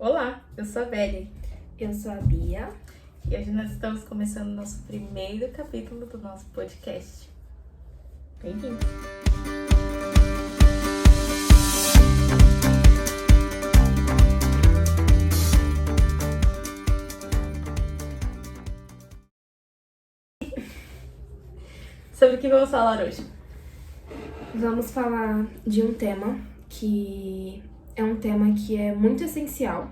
Olá, eu sou a Beli Eu sou a Bia. e hoje nós estamos começando o nosso primeiro capítulo do nosso podcast. Bem-vindo! Sobre o que vamos falar hoje? Vamos falar de um tema que é um tema que é muito essencial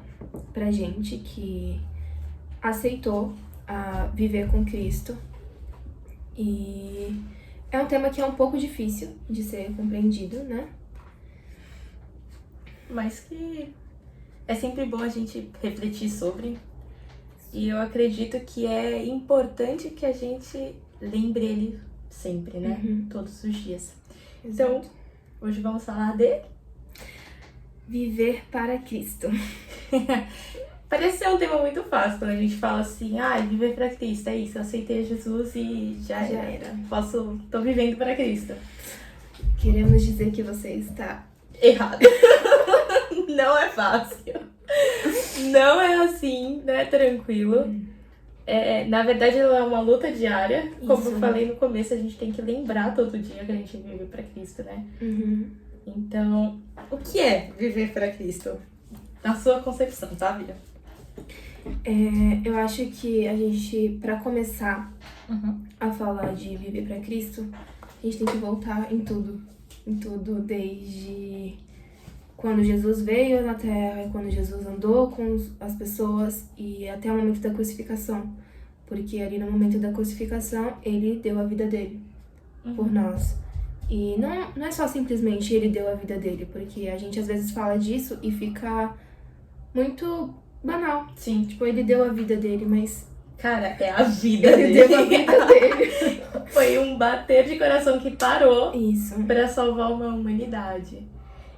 pra gente que aceitou viver com Cristo. E é um tema que é um pouco difícil de ser compreendido, né? Mas que é sempre bom a gente refletir sobre. E eu acredito que é importante que a gente lembre ele sempre, né? Todos os dias. Então, hoje vamos falar de viver para Cristo. Parece ser um tema muito fácil quando a gente fala assim, viver para Cristo, é isso, eu aceitei Jesus e já era. Tô vivendo para Cristo. Queremos dizer que você está Errado. Não é fácil. Não é assim, não é tranquilo. Na verdade, ela é uma luta diária. Como eu falei no começo, a gente tem que lembrar todo dia que a gente vive para Cristo, né? Então, o que é viver para Cristo? Na sua concepção, tá, Bia? Eu acho que a gente, para começar a falar de viver para Cristo, a gente tem que voltar em tudo, desde quando Jesus veio na Terra, quando Jesus andou com as pessoas e até o momento da crucificação, porque ali no momento da crucificação ele deu a vida dele por nós. E não é só simplesmente ele deu a vida dele, porque a gente às vezes fala disso e fica muito banal. Sim. Tipo, ele deu a vida dele, mas... Cara, é a vida ele dele. deu a vida dele. Foi um bater de coração que parou Isso. Pra salvar uma humanidade.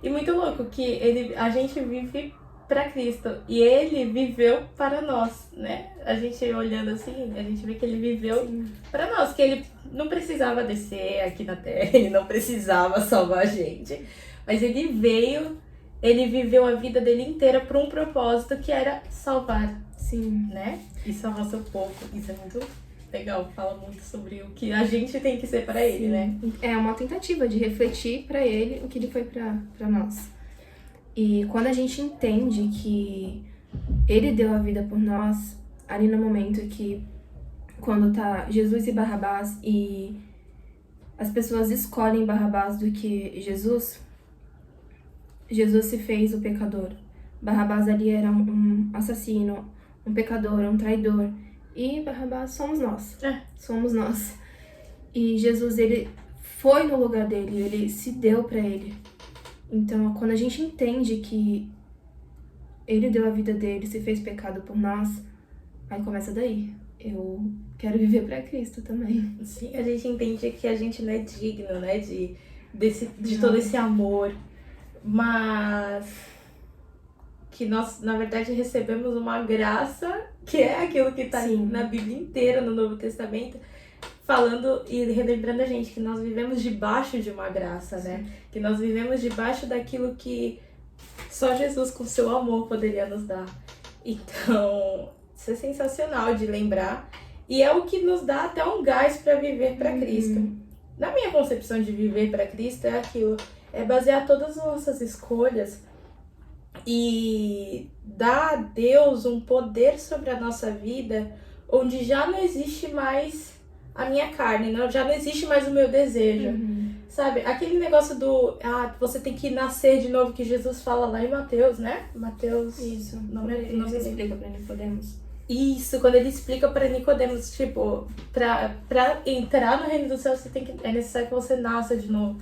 E muito louco que a gente vive pra Cristo e ele viveu para nós, né? A gente olhando assim, a gente vê que ele viveu para nós, que ele não precisava descer aqui na Terra, ele não precisava salvar a gente, mas ele veio, ele viveu a vida dele inteira para um propósito que era salvar, né? E salvar seu povo. Isso é muito legal, fala muito sobre o que a gente tem que ser para ele, né? É uma tentativa de refletir para ele o que ele foi para nós. E quando a gente entende que ele deu a vida por nós, ali no momento que quando tá Jesus e Barrabás e as pessoas escolhem Barrabás do que Jesus se fez o pecador. Barrabás ali era um assassino, um pecador, um traidor. E Barrabás somos nós. Somos nós. E Jesus, ele foi no lugar dele, ele se deu pra ele. Então, quando a gente entende que ele deu a vida dele, se fez pecado por nós, aí começa daí. Eu quero viver pra Cristo também. Sim, a gente entende que a gente não é digno, né, de todo esse amor, mas que nós, na verdade, recebemos uma graça, que é aquilo que tá na Bíblia inteira, no Novo Testamento, falando e relembrando a gente que nós vivemos debaixo de uma graça, né? Que nós vivemos debaixo daquilo que só Jesus com seu amor poderia nos dar. Então, isso é sensacional de lembrar. E é o que nos dá até um gás para viver para Cristo. Na minha concepção de viver para Cristo é aquilo, é basear todas as nossas escolhas e dar a Deus um poder sobre a nossa vida, onde já não existe mais a minha carne, já não existe mais o meu desejo, sabe? Aquele negócio do, você tem que nascer de novo, que Jesus fala lá em Mateus, né? Mateus... Isso. Não explica pra Nicodemos. Isso, quando ele explica pra Nicodemos, tipo, pra entrar no reino do céu, é necessário que você nasça de novo.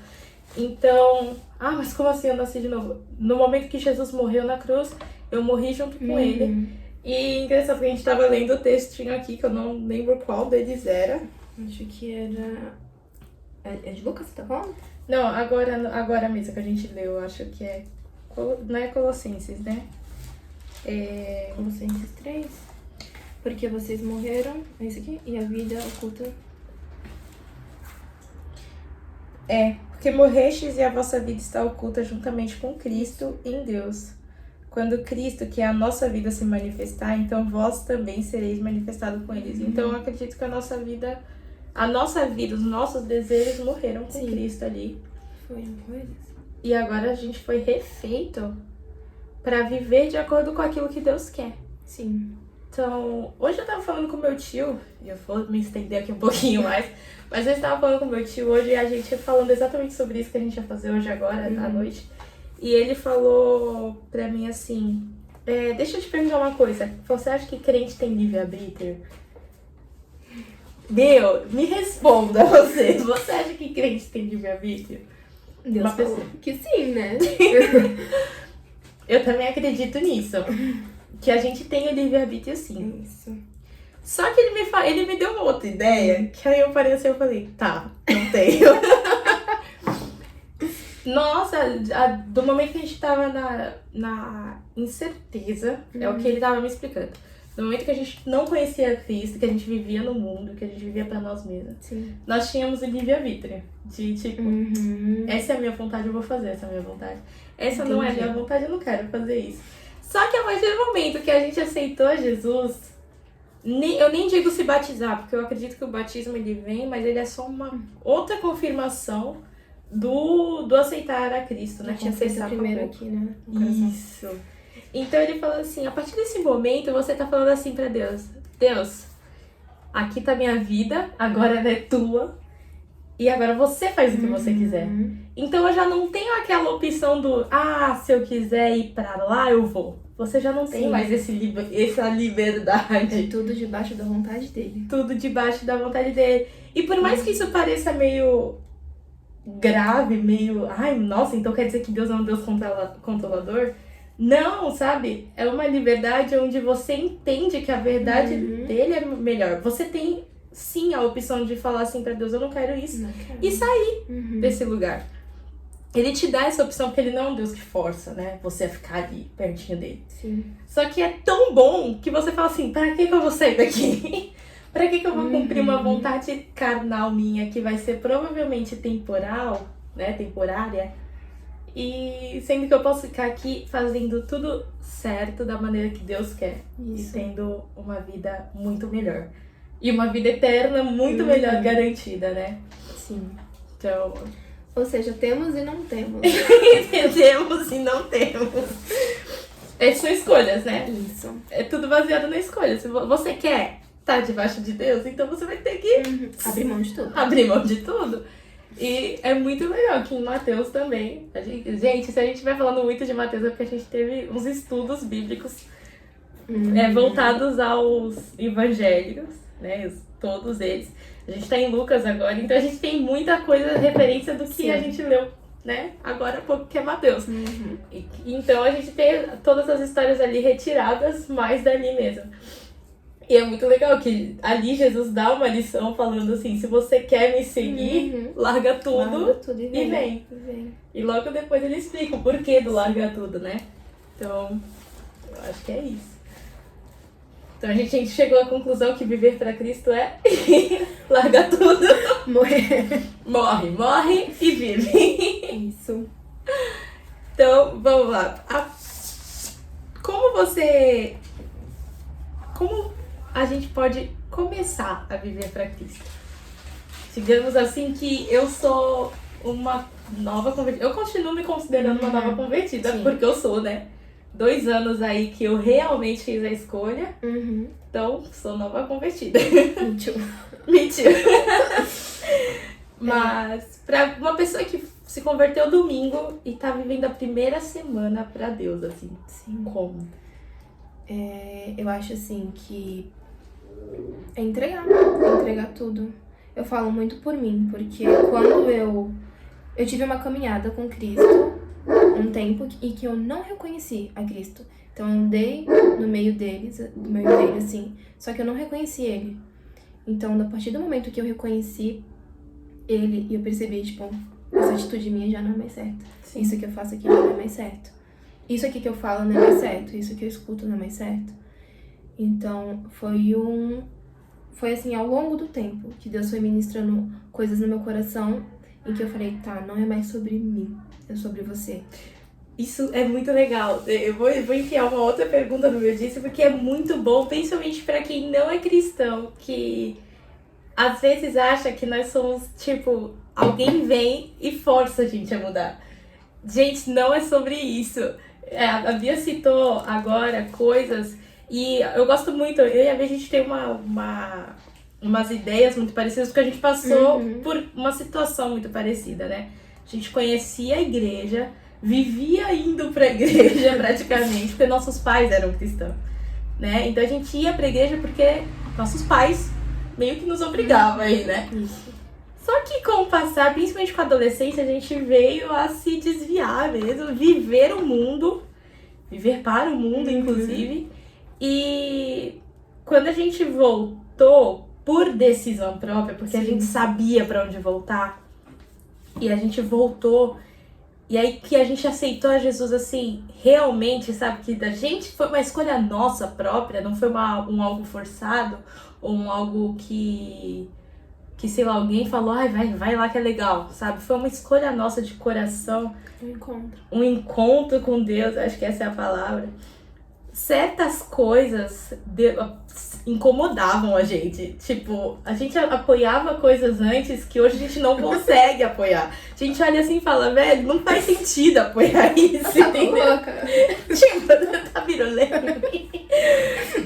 Então, mas como assim eu nasci de novo? No momento que Jesus morreu na cruz, eu morri junto com ele. E engraçado que a gente tava lendo o textinho aqui, que eu não lembro qual deles era. Acho que era... É de Lucas, tá falando? Não, agora mesmo que a gente leu, acho que é... Não é Colossenses, né? Colossenses 3. Porque vocês morreram, é isso aqui? E a vida oculta... Porque morrestes e a vossa vida está oculta juntamente com Cristo em Deus. quando Cristo, que é a nossa vida, se manifestar, então vós também sereis manifestados com eles. Então eu acredito que a nossa vida, os nossos desejos morreram com Sim. Cristo ali. Foi eles. E agora a gente foi refeito para viver de acordo com aquilo que Deus quer. Sim. Então, hoje eu tava falando com meu tio, e eu vou me estender aqui um pouquinho mais, mas eu estava falando com meu tio hoje e a gente falando exatamente sobre isso que a gente ia fazer hoje agora, à noite. E ele falou pra mim assim, deixa eu te perguntar uma coisa, você acha que crente tem livre-arbítrio? Meu, me responda você acha que crente tem livre-arbítrio? Deus Uma falou pessoa. que sim, né? Eu também acredito nisso, que a gente tem o livre-arbítrio sim. Isso. Só que ele me deu uma outra ideia, que aí eu parei assim e falei, tá, não tenho. Nossa, do momento que a gente tava na incerteza, é o que ele tava me explicando. No momento que a gente não conhecia Cristo, que a gente vivia no mundo, que a gente vivia pra nós mesmos, Sim. nós tínhamos o livre-arbítrio. De tipo, essa é a minha vontade, eu vou fazer essa é a minha vontade. Essa não é a minha vontade, eu não quero fazer isso. Só que a partir do momento que a gente aceitou Jesus, eu nem digo se batizar, porque eu acredito que o batismo ele vem, mas ele é só uma outra confirmação do aceitar a Cristo, né? Eu tinha feito Confessar primeiro com a boca. aqui, né? No coração. Isso. Então ele falou assim, a partir desse momento você tá falando assim pra Deus, Deus, aqui tá minha vida, agora ela é tua, e agora você faz o que você quiser. Então eu já não tenho aquela opção do, se eu quiser ir pra lá, eu vou. Você já não tem mais essa liberdade. É tudo debaixo da vontade dele. Tudo debaixo da vontade dele. E por mais que isso pareça meio grave, meio... Ai, nossa, então quer dizer que Deus é um Deus controlador? Não, sabe? É uma liberdade onde você entende que a verdade dele é melhor. Você tem, sim, a opção de falar assim pra Deus, eu não quero isso. Não quero. E sair desse lugar. Ele te dá essa opção porque ele não é um Deus que força, né? Você a ficar ali, pertinho dele. Sim. Só que é tão bom que você fala assim, pra que eu vou sair daqui? Pra que eu vou cumprir uma vontade carnal minha que vai ser provavelmente temporal, né? Temporária. E sendo que eu posso ficar aqui fazendo tudo certo da maneira que Deus quer. Isso. E tendo uma vida muito melhor. E uma vida eterna muito melhor garantida, né? Sim. Então... Ou seja, temos e não temos. Temos e não temos. São escolhas, né? Isso. É tudo baseado na escolha. Se você quer estar debaixo de Deus, então você vai ter que abrir mão de tudo. Abrir mão de tudo. E é muito legal que em Mateus também. Gente, se a gente vai falando muito de Mateus é porque a gente teve uns estudos bíblicos voltados aos evangelhos, né? Todos eles. A gente tá em Lucas agora, então a gente tem muita coisa, referência do que a gente leu, né? Agora há pouco que é Mateus. Então a gente tem todas as histórias ali retiradas, mais dali mesmo. E é muito legal que ali Jesus dá uma lição falando assim, se você quer me seguir, larga tudo, e vem. E logo depois ele explica o porquê do larga tudo, né? Então, eu acho que é isso. Então a gente chegou à conclusão que viver para Cristo é largar tudo. Morre e vive. Isso. Então, vamos lá. Como a gente pode começar a viver para Cristo? Digamos assim que eu sou uma nova convertida. Eu continuo me considerando uma nova convertida, porque eu sou, né? 2 anos aí que eu realmente fiz a escolha. Então, sou nova convertida. Mentira. Mas, pra uma pessoa que se converteu domingo e tá vivendo a primeira semana pra Deus, assim. Sim. Como? Eu acho, assim, que é entregar tudo. Eu falo muito por mim, porque quando eu tive uma caminhada com Cristo um tempo e que eu não reconheci a Cristo. Então eu andei no meio dele, assim, só que eu não reconheci ele. Então, a partir do momento que eu reconheci ele, eu percebi, tipo, essa atitude minha já não é mais certa. Sim. Isso que eu faço aqui já não é mais certo. Isso aqui que eu falo não é mais certo. Isso que eu escuto não é mais certo. Então, foi assim, ao longo do tempo, que Deus foi ministrando coisas no meu coração, em que eu falei, tá, não é mais sobre mim, é sobre você. Isso é muito legal. Eu vou enfiar uma outra pergunta no meu disso, porque é muito bom, principalmente para quem não é cristão, que às vezes acha que nós somos, tipo, alguém vem e força a gente a mudar. Gente, não é sobre isso. A Bia citou agora coisas, e eu gosto muito, eu e a Bia, a gente tem umas ideias muito parecidas, porque a gente passou por uma situação muito parecida, né? A gente conhecia a igreja, vivia indo pra igreja praticamente, porque nossos pais eram cristãos, né? Então a gente ia pra igreja porque nossos pais meio que nos obrigavam aí, né? Isso. Só que com o passar, principalmente com a adolescência, a gente veio a se desviar mesmo, viver o mundo, viver para o mundo, inclusive. E quando a gente voltou por decisão própria, porque a gente sabia pra onde voltar, e a gente voltou, e aí que a gente aceitou a Jesus assim, realmente, sabe, que da gente foi uma escolha nossa própria, não foi um algo forçado, ou algo que sei lá, alguém falou, ai, vai lá que é legal, sabe? Foi uma escolha nossa de coração. Um encontro com Deus, acho que essa é a palavra. Certas coisas incomodavam a gente. Tipo, a gente apoiava coisas antes que hoje a gente não consegue apoiar. A gente olha assim e fala, velho, não faz sentido apoiar isso, entendeu? Tipo, tá virulento.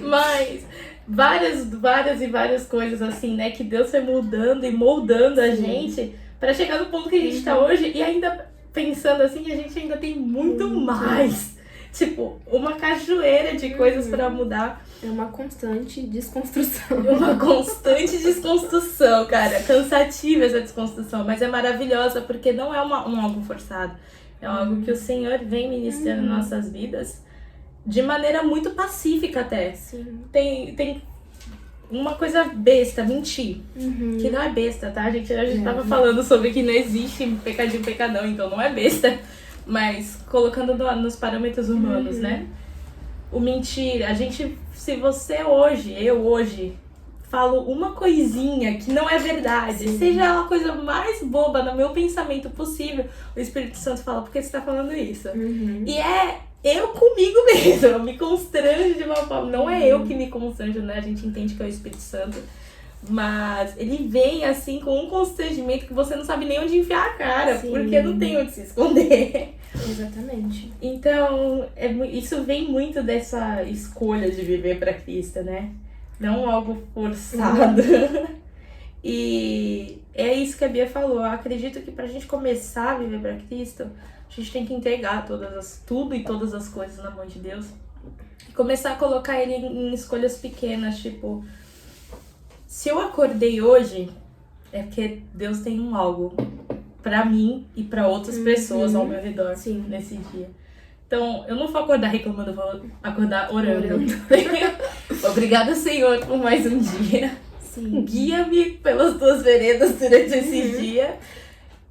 Mas várias coisas assim, né? Que Deus foi mudando e moldando a gente pra chegar no ponto que a gente tá hoje. E ainda pensando assim, a gente ainda tem muito mais. Tipo, uma cachoeira de coisas pra mudar. É uma constante desconstrução. Uma constante desconstrução, cara. Cansativa essa desconstrução, mas é maravilhosa porque não é um algo forçado. É algo que o Senhor vem ministrando nas nossas vidas de maneira muito pacífica até. Sim. Tem uma coisa besta, mentir. Que não é besta, tá? A gente tava falando sobre que não existe pecadinho, pecadão, então não é besta. Mas colocando nos parâmetros humanos, né? O mentir, se você hoje, eu hoje, falo uma coisinha que não é verdade, seja ela a coisa mais boba no meu pensamento possível, o Espírito Santo fala, por que você tá falando isso? E é eu comigo mesmo, eu me constranjo de uma forma, não é eu que me constranjo, né? A gente entende que é o Espírito Santo, mas ele vem assim com um constrangimento que você não sabe nem onde enfiar a cara, porque não tem onde se esconder. Exatamente. Então, isso vem muito dessa escolha de viver para Cristo, né? Não algo forçado. E é isso que a Bia falou. Eu acredito que pra gente começar a viver para Cristo, a gente tem que entregar tudo e todas as coisas na mão de Deus. E começar a colocar ele em escolhas pequenas, tipo, se eu acordei hoje, é porque Deus tem algo pra mim e pra outras pessoas ao meu redor nesse dia. Então, eu não vou acordar reclamando, eu vou acordar orando. Obrigada, Senhor, por mais um dia. Guia-me pelas tuas veredas durante esse dia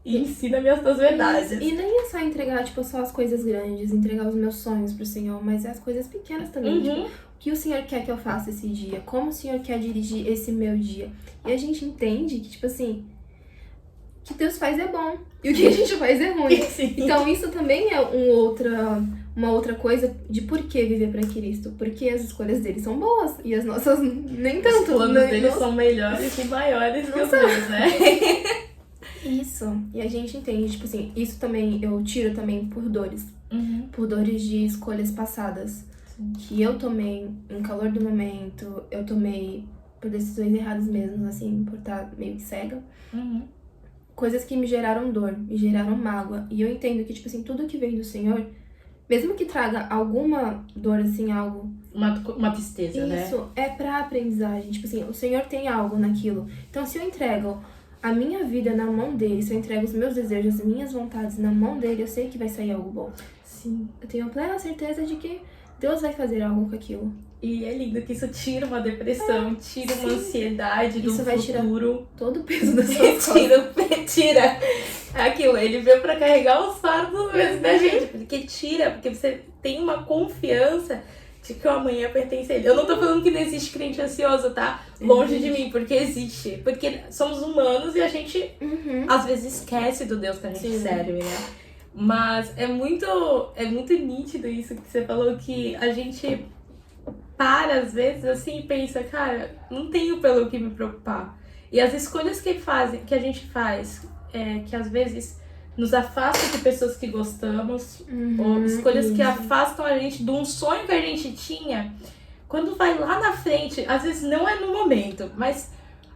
e ensina-me as tuas verdades. E nem é só entregar, tipo, só as coisas grandes, entregar os meus sonhos pro Senhor, mas as coisas pequenas também. Tipo, o que o Senhor quer que eu faça esse dia? Como o Senhor quer dirigir esse meu dia? E a gente entende que, tipo assim, que Deus faz é bom e o que a gente faz é ruim. Então isso também é uma outra coisa de por que viver para Cristo. Porque as escolhas dele são boas e as nossas nem tanto. Os planos dele são melhores e maiores que os meus, né? Isso. E a gente entende, tipo assim, isso também eu tiro também por dores. Por dores de escolhas passadas. Que eu tomei em calor do momento, eu tomei por decisões erradas mesmo, assim, por estar meio que cega. Coisas que me geraram dor, me geraram mágoa. E eu entendo que, tipo assim, tudo que vem do Senhor, mesmo que traga alguma dor, assim, algo... Uma tristeza, né? Isso, é pra aprendizagem. Tipo assim, o Senhor tem algo naquilo. Então, se eu entrego a minha vida na mão dele, se eu entrego os meus desejos, as minhas vontades na mão dele, eu sei que vai sair algo bom. Eu tenho plena certeza de que Deus vai fazer algo com aquilo. E é lindo que isso tira uma depressão, tira uma ansiedade do isso vai futuro. Tirar todo o peso da sua tira aquilo, ele veio pra carregar os fardos mesmo da gente, porque você tem uma confiança de que o amanhã pertence a ele. Eu não tô falando que não existe crente ansioso, tá? Longe de mim, porque existe. Porque somos humanos e a gente às vezes esquece do Deus que a gente serve, né? Mas é muito nítido isso que você falou, que a gente para às vezes assim e pensa, cara, não tenho pelo que me preocupar. E as escolhas que a gente faz, que às vezes nos afastam de pessoas que gostamos, ou escolhas que afastam a gente de um sonho que a gente tinha, quando vai lá na frente, às vezes não é no momento, mas...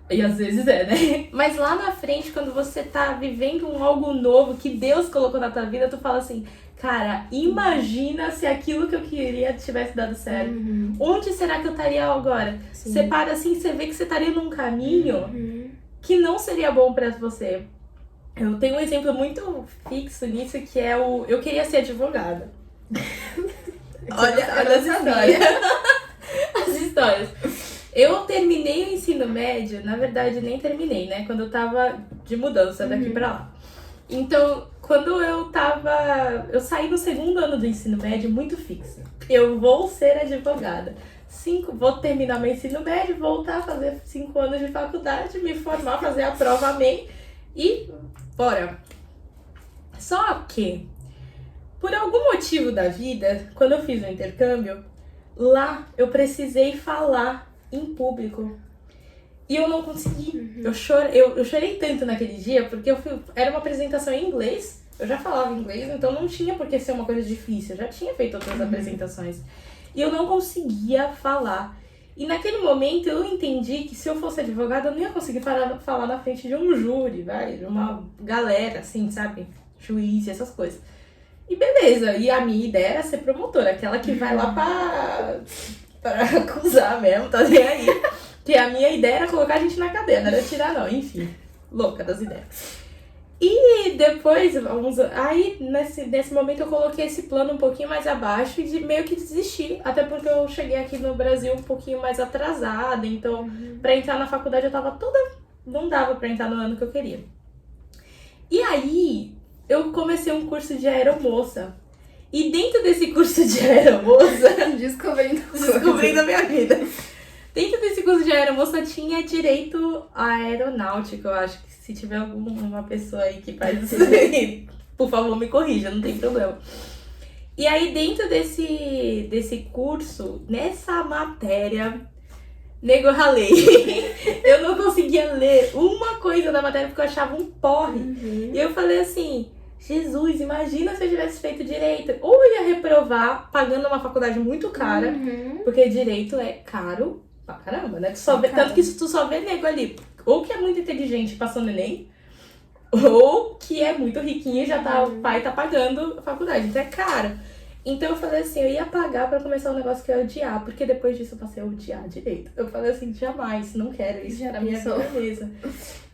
E às vezes é, né? Mas lá na frente, quando você tá vivendo algo novo que Deus colocou na tua vida, tu fala assim, cara, imagina se aquilo que eu queria tivesse dado certo. Onde será que eu estaria agora? Sim. Você para assim, você vê que você estaria num caminho que não seria bom pra você. Eu tenho um exemplo muito fixo nisso, que é eu queria ser advogada. Olha as histórias. As histórias. Eu terminei o ensino médio, na verdade nem terminei, né? Quando eu tava de mudança daqui pra lá. Então, quando eu saí no segundo ano do ensino médio muito fixa. Eu vou ser advogada. Vou terminar meu ensino médio, voltar a fazer 5 anos de faculdade, me formar, fazer a prova, amém, e bora. Só que, por algum motivo da vida, quando eu fiz o intercâmbio, lá eu precisei falar em público. E eu não consegui. Eu chorei tanto naquele dia, porque era uma apresentação em inglês. Eu já falava inglês, então não tinha por que ser uma coisa difícil. Eu já tinha feito outras apresentações. E eu não conseguia falar. E naquele momento eu entendi que se eu fosse advogada, eu não ia conseguir falar na frente de um júri, de uma galera, assim, sabe? Juiz e essas coisas. E beleza. E a minha ideia era ser promotora, aquela que vai lá para acusar mesmo, tá nem aí. Que a minha ideia era colocar a gente na cadeia, não era tirar não, enfim. Louca das ideias. E depois, aí nesse momento eu coloquei esse plano um pouquinho mais abaixo e meio que desisti. Até porque eu cheguei aqui no Brasil um pouquinho mais atrasada, então pra entrar na faculdade eu tava toda... Não dava pra entrar no ano que eu queria. E aí eu comecei um curso de aeromoça. E dentro desse curso de aeromoça... Descobrindo a minha vida. Dentro desse curso de aeromoça tinha direito aeronáutico, eu acho que se tiver alguma pessoa aí que faz isso aí, por favor me corrija, não tem problema. E aí dentro desse curso, nessa matéria, nego ralei. Eu não conseguia ler uma coisa da matéria porque eu achava um porre. E eu falei assim... Jesus, imagina se eu tivesse feito direito. Ou eu ia reprovar pagando uma faculdade muito cara, porque direito é caro pra caramba, né? Tanto que tu só vê nego ali, ou que é muito inteligente passando Enem, ou que é muito riquinho e já tá, o pai tá pagando a faculdade, então é caro. Então eu falei assim, eu ia pagar pra começar um negócio que eu ia odiar, porque depois disso eu passei a odiar direito. Eu falei assim, jamais, não quero isso pra minha vida mesmo.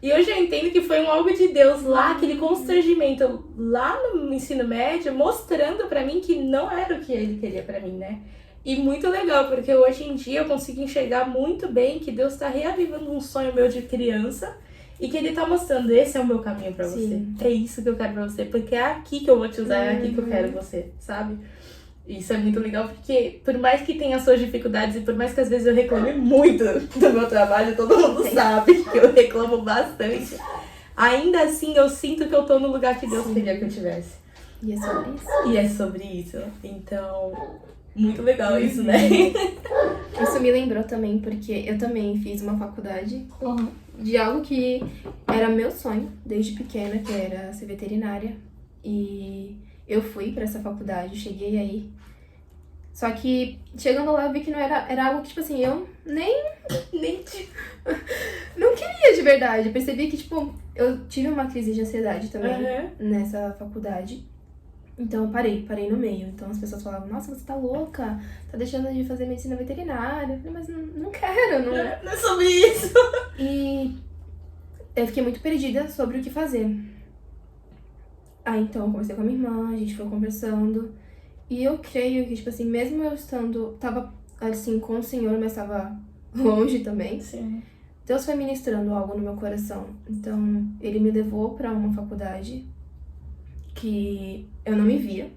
E hoje eu entendo que foi um algo de Deus lá, aquele constrangimento lá no ensino médio, mostrando pra mim que não era o que ele queria pra mim, né? E muito legal, porque hoje em dia eu consigo enxergar muito bem que Deus tá reavivando um sonho meu de criança e que ele tá mostrando, esse é o meu caminho pra você. É isso que eu quero pra você, porque é aqui que eu vou te usar, é aqui que eu quero você, sabe? Isso é muito legal, porque por mais que tenha suas dificuldades e por mais que às vezes eu reclame muito do meu trabalho, todo mundo sabe que eu reclamo bastante, ainda assim eu sinto que eu tô no lugar que Deus queria que eu tivesse. E é sobre isso. E é sobre isso. Então, muito legal isso, né? Isso me lembrou também, porque eu também fiz uma faculdade de algo que era meu sonho desde pequena, que era ser veterinária. E eu fui pra essa faculdade, cheguei aí. Só que, chegando lá, eu vi que não era algo que, tipo assim, eu nem não queria de verdade. Eu percebi que, tipo, eu tive uma crise de ansiedade também nessa faculdade. Então, eu parei no meio. Então, as pessoas falavam, nossa, você tá louca, tá deixando de fazer medicina veterinária. Eu falei, mas não quero, não é sobre isso. E eu fiquei muito perdida sobre o que fazer. Aí, então, eu conversei com a minha irmã, a gente foi conversando. E eu creio que, tipo assim, mesmo eu tava, assim, com o Senhor, mas tava longe também. Sim. Deus foi ministrando algo no meu coração. Então, ele me levou pra uma faculdade que eu não me via.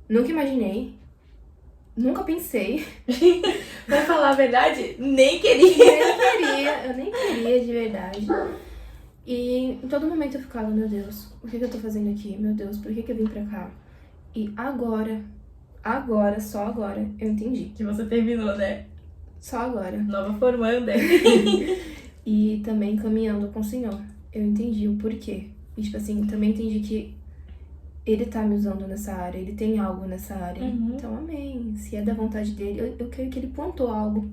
Nunca imaginei. Nunca pensei. Pra falar a verdade, nem queria. Eu nem queria de verdade. E em todo momento eu ficava, meu Deus, o que eu tô fazendo aqui? Meu Deus, por que eu vim pra cá? E agora, só agora, eu entendi. Que você terminou, né? Só agora. Nova formanda. E também caminhando com o Senhor. Eu entendi o porquê. E, tipo assim, também entendi que Ele tá me usando nessa área, Ele tem algo nessa área. Uhum. Então, amém. Se é da vontade dele, eu creio que Ele plantou algo.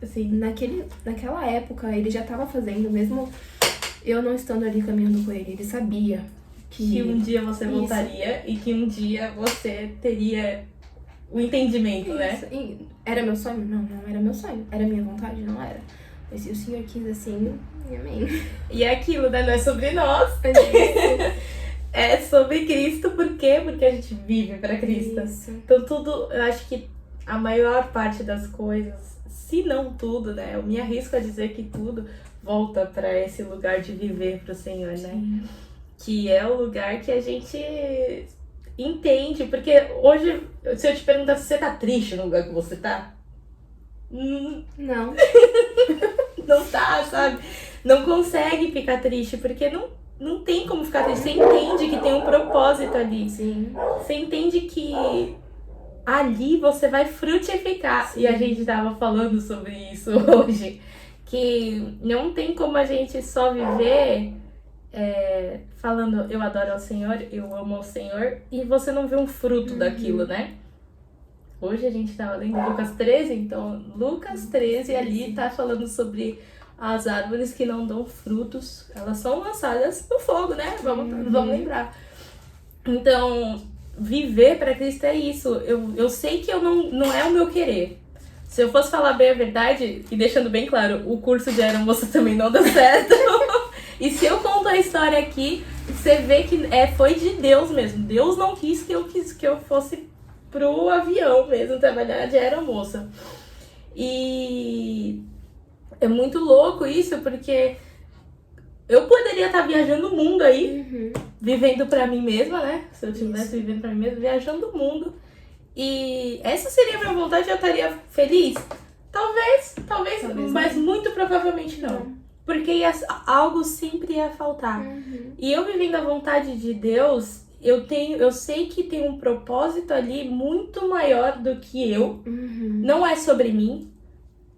Assim, Naquela época, Ele já tava fazendo, mesmo eu não estando ali caminhando com Ele. Ele sabia que um dia você Isso. voltaria e que um dia você teria o entendimento, né? Isso. E era meu sonho? Não, não era meu sonho. Era minha vontade? Não era. Mas se o Senhor quis assim, amém. E é aquilo, né? Não é sobre nós. É sobre Cristo. Por quê? Porque a gente vive para Cristo. Isso. Então tudo, eu acho que a maior parte das coisas, se não tudo, né? Eu me arrisco a dizer que tudo volta para esse lugar de viver pro Senhor, né? Sim. Que é o lugar que a gente entende. Porque hoje, se eu te perguntar se você tá triste no lugar que você tá, Não. não tá, sabe? Não consegue ficar triste, porque não tem como ficar triste. Você entende que tem um propósito ali. Sim. Você entende que ali você vai frutificar. Sim. E a gente tava falando sobre isso hoje. Que não tem como a gente só viver falando eu adoro ao Senhor, eu amo ao Senhor, e você não vê um fruto daquilo, né? Hoje a gente tava lendo Lucas 13, então Lucas 13 ali tá falando sobre as árvores que não dão frutos, elas são lançadas no fogo, né? Vamos lembrar. Então, viver para Cristo é isso. Eu sei que eu não é o meu querer. Se eu fosse falar bem a verdade, e deixando bem claro, o curso de aeromoça também não deu certo. E se eu conto a história aqui, você vê que foi de Deus mesmo. Deus não quis que eu fosse pro avião mesmo, trabalhar de aeromoça. E é muito louco isso, porque eu poderia estar viajando o mundo aí, vivendo pra mim mesma, né? Se eu estivesse vivendo pra mim mesma, viajando o mundo. E essa seria a minha vontade, eu estaria feliz? Talvez, mas muito provavelmente não. Porque algo sempre ia faltar. E eu vivendo a vontade de Deus, eu sei que tem um propósito ali muito maior do que eu. Não é sobre mim.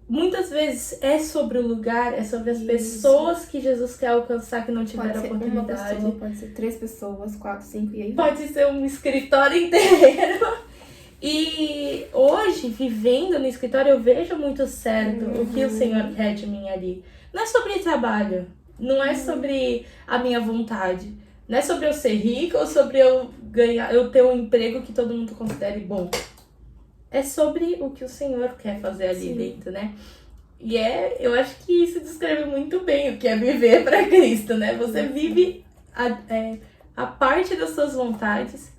Muitas vezes é sobre o lugar, é sobre as pessoas que Jesus quer alcançar que não tiveram oportunidade. Uma pessoa, pode ser 3 pessoas, 4, 5 e aí. Pode ser um escritório inteiro. E hoje, vivendo no escritório, eu vejo muito certo o que o Senhor quer de mim ali. Não é sobre trabalho, não é sobre a minha vontade. Não é sobre eu ser rica ou sobre eu ter um emprego que todo mundo considere bom. É sobre o que o Senhor quer fazer ali dentro, né? E eu acho que isso descreve muito bem o que é viver para Cristo, né? Você vive a parte das suas vontades.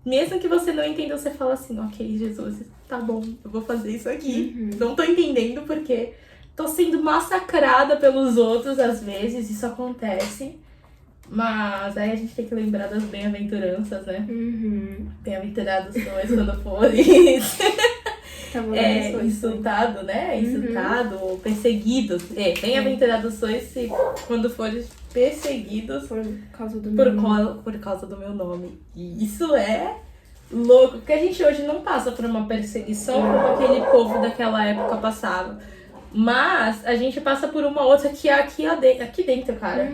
Mesmo que você não entenda, você fala assim, ok, Jesus, tá bom, eu vou fazer isso aqui. Não tô entendendo porque tô sendo massacrada pelos outros às vezes, isso acontece. Mas aí a gente tem que lembrar das bem-aventuranças, né? Bem-aventurados sois quando fores insultado, né? Insultado ou perseguidos. Bem-aventurados sois quando fores perseguidos Por causa do por causa do meu nome. E isso é louco, porque a gente hoje não passa por uma perseguição como aquele povo daquela época passava. Mas a gente passa por uma outra que é aqui dentro, cara.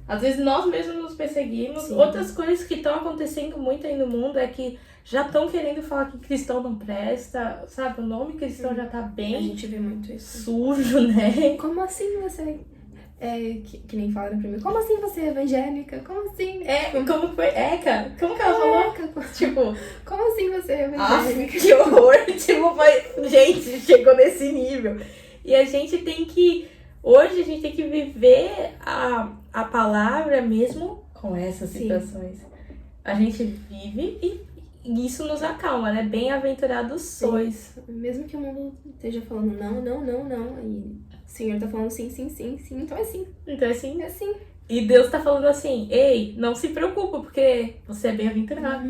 Às vezes nós mesmos nos perseguimos. Outras coisas que estão acontecendo muito aí no mundo é que já estão querendo falar que cristão não presta, sabe? O nome cristão já tá bem A gente vê muito isso. sujo, né? Como assim você... que nem falaram pra mim. Como assim você é evangélica? Como assim? Como foi? Cara, como que ela falou? Tipo... Como assim você é evangélica? Que horror! Gente, chegou nesse nível. E a gente tem que... Hoje a gente tem que viver a palavra mesmo com essas situações. A gente vive e isso nos acalma, né? Bem-aventurados sois. Mesmo que o mundo esteja falando não. E o Senhor tá falando sim. Então é sim. Então é assim. É sim. E Deus tá falando assim, ei, não se preocupa, porque você é bem-aventurado.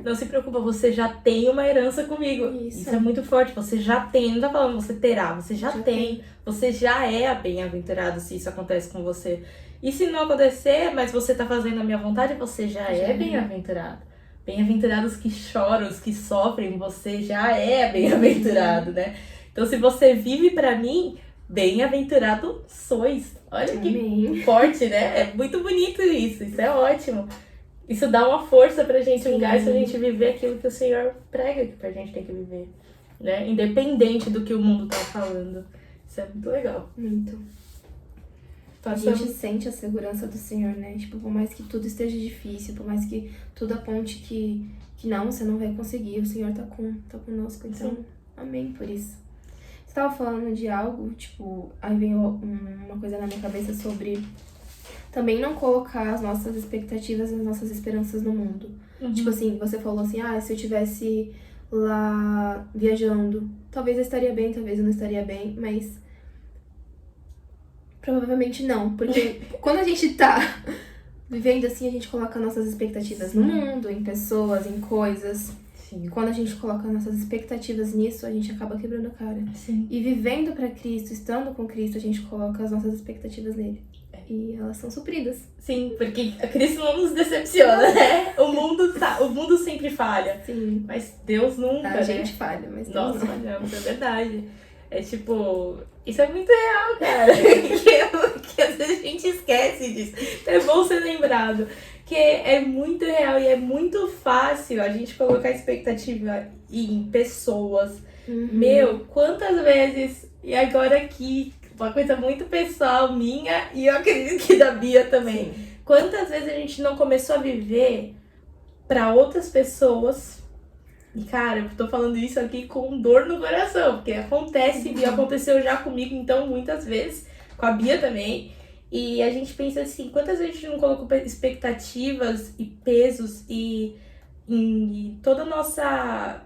Não se preocupa, você já tem uma herança comigo. Isso é muito forte, você já tem, não tá falando você terá, você já tem. Você já é a bem-aventurado se isso acontece com você. E se não acontecer, mas você tá fazendo a minha vontade, você já é bem-aventurado. Bem-aventurados que choram, os que sofrem, você já é bem-aventurado, né? Então, se você vive pra mim, bem-aventurado sois. Olha que forte, né? É muito bonito isso é ótimo. Isso dá uma força pra gente, um gás pra gente viver aquilo que o Senhor prega que a gente tem que viver, né? Independente do que o mundo tá falando. Isso é muito legal. Muito. A gente sente a segurança do Senhor, né? Tipo, por mais que tudo esteja difícil, por mais que tudo aponte que não, você não vai conseguir, o Senhor tá conosco. Então, sim. Amém por isso. Você tava falando de algo, tipo, aí veio uma coisa na minha cabeça sobre também não colocar as nossas expectativas e as nossas esperanças no mundo. Tipo assim, você falou assim, se eu tivesse lá viajando, talvez eu estaria bem, talvez eu não estaria bem, mas provavelmente não, porque quando a gente tá vivendo assim, a gente coloca nossas expectativas no mundo, em pessoas, em coisas. Sim. E quando a gente coloca nossas expectativas nisso, a gente acaba quebrando a cara. Sim. E vivendo pra Cristo, estando com Cristo, a gente coloca as nossas expectativas nele. E elas são supridas. Sim, porque Cristo não nos decepciona, né? O mundo sempre falha. Sim. Mas Deus nunca, A gente falha, mas Deus nós falhamos, é verdade. É tipo, isso é muito real, cara. que às vezes a gente esquece disso. É bom ser lembrado. Que é muito real e é muito fácil a gente colocar expectativa em pessoas. Meu, quantas vezes, e agora aqui, uma coisa muito pessoal minha e eu acredito que da Bia também. Sim. Quantas vezes a gente não começou a viver pra outras pessoas. E cara, eu tô falando isso aqui com dor no coração, porque acontece e aconteceu já comigo, então, muitas vezes, com a Bia também. E a gente pensa assim, quantas vezes a gente não colocou expectativas e pesos e toda a nossa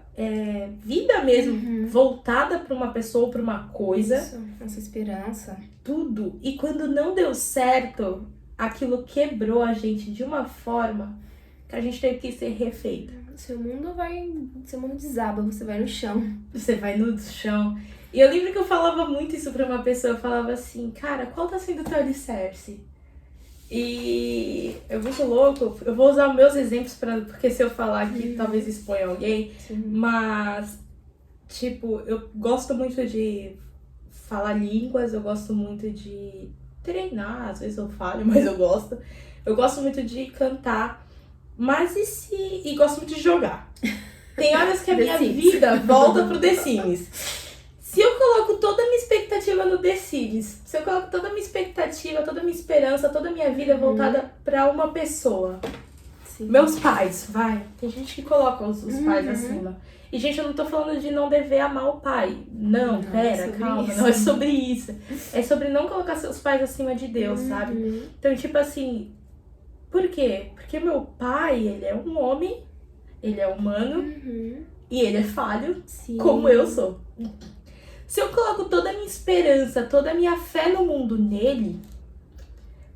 vida mesmo voltada pra uma pessoa ou pra uma coisa. Isso, nossa esperança. Tudo. E quando não deu certo, aquilo quebrou a gente de uma forma que a gente teve que ser refeito. Seu mundo desaba, você vai no chão. Você vai no chão. E eu lembro que eu falava muito isso pra uma pessoa, eu falava assim, cara, qual tá sendo o teu alicerce? E é muito louco, eu vou usar os meus exemplos, porque se eu falar aqui, talvez exponha alguém, mas, tipo, eu gosto muito de falar línguas, eu gosto muito de treinar, às vezes eu falho, mas eu gosto muito de cantar. Mas e gosto muito de jogar. Tem horas que a minha vida volta pro The Sims. Se eu coloco toda a minha expectativa no The Sims, se eu coloco toda a minha expectativa, toda a minha esperança, toda a minha vida voltada pra uma pessoa. Sim. Meus pais, vai. Tem gente que coloca os pais acima. E, gente, eu não tô falando de não dever amar o pai. Não, pera, calma. Isso. Não é sobre isso. É sobre não colocar seus pais acima de Deus, sabe? Então, tipo assim... Por quê? Porque meu pai, ele é um homem, ele é humano e ele é falho, como eu sou. Se eu coloco toda a minha esperança, toda a minha fé no mundo nele,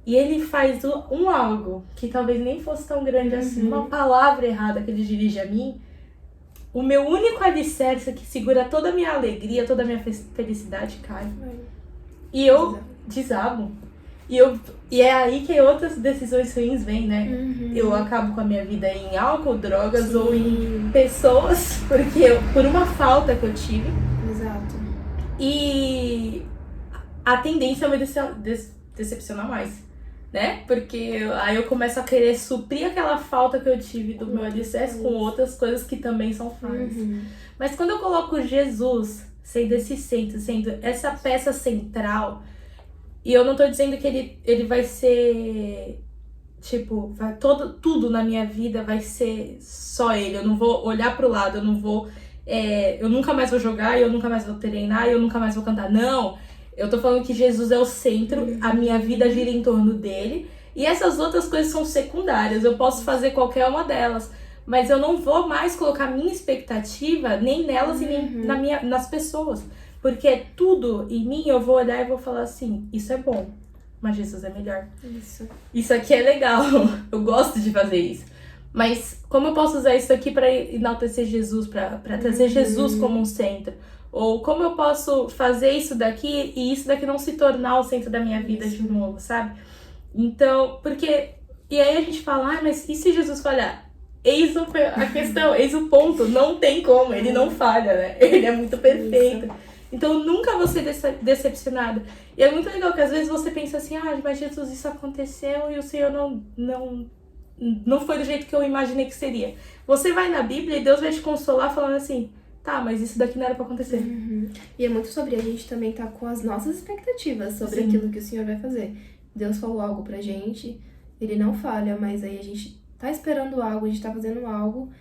e ele faz algo que talvez nem fosse tão grande assim, uma palavra errada que ele dirige a mim, o meu único alicerce que segura toda a minha alegria, toda a minha felicidade cai. E eu desabo. E é aí que outras decisões ruins vêm, né? Eu acabo com a minha vida em álcool, drogas ou em pessoas, por uma falta que eu tive. Exato. E a tendência é me decepcionar mais, né? Porque aí eu começo a querer suprir aquela falta que eu tive do meu alicerce com outras coisas que também são falhas. Mas quando eu coloco Jesus sendo esse centro, sendo essa peça central... E eu não tô dizendo que ele vai ser, tipo, tudo na minha vida vai ser só ele. Eu não vou olhar pro lado, eu não vou... eu nunca mais vou jogar, eu nunca mais vou treinar, eu nunca mais vou cantar. Não! Eu tô falando que Jesus é o centro, a minha vida gira em torno dele. E essas outras coisas são secundárias, eu posso fazer qualquer uma delas. Mas eu não vou mais colocar minha expectativa nem nelas e nem nas pessoas. Porque tudo em mim eu vou olhar e vou falar assim, isso é bom, mas Jesus é melhor. Isso aqui é legal, eu gosto de fazer isso. Mas como eu posso usar isso aqui para enaltecer Jesus, para trazer Jesus como um centro? Ou como eu posso fazer isso daqui e isso daqui não se tornar o centro da minha vida de novo, sabe? Então, porque... E aí a gente fala, mas e se Jesus falhar? Eis a questão, eis o ponto. Não tem como, ele não falha, né? Ele é muito perfeito. Isso. Então, eu nunca vou ser decepcionada. E é muito legal que às vezes você pensa assim, mas Jesus, isso aconteceu e o Senhor não foi do jeito que eu imaginei que seria. Você vai na Bíblia e Deus vai te consolar falando assim, tá, mas isso daqui não era pra acontecer. Uhum. E é muito sobre a gente também estar com as nossas expectativas sobre aquilo que o Senhor vai fazer. Deus falou algo pra gente, ele não falha, mas aí a gente tá esperando algo, a gente tá fazendo algo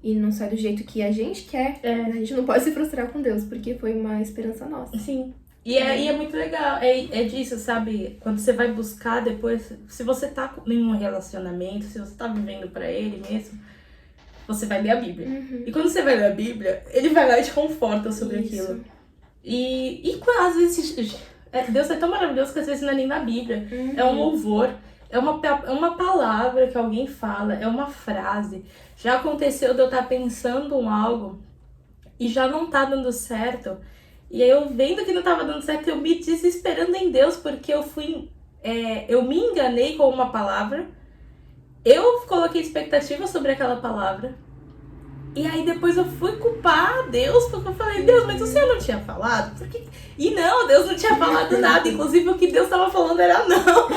e não sai do jeito que a gente quer. A gente não pode se frustrar com Deus, porque foi uma esperança nossa. Sim. E é muito legal, é disso, sabe? Quando você vai buscar depois, se você tá em um relacionamento, se você tá vivendo pra ele mesmo, você vai ler a Bíblia. E quando você vai ler a Bíblia, ele vai lá e te conforta sobre aquilo. E às vezes, Deus é tão maravilhoso que às vezes não é nem na Bíblia, é um louvor, é uma palavra que alguém fala, é uma frase. Já aconteceu de eu estar pensando em algo e já não tá dando certo. E aí eu vendo que não tava dando certo, eu me desesperando em Deus, porque eu me enganei com uma palavra, eu coloquei expectativa sobre aquela palavra, e aí depois eu fui culpar Deus, porque eu falei, Deus, mas o Senhor não tinha falado? Por quê? E não, Deus não tinha falado nada, inclusive o que Deus tava falando era não.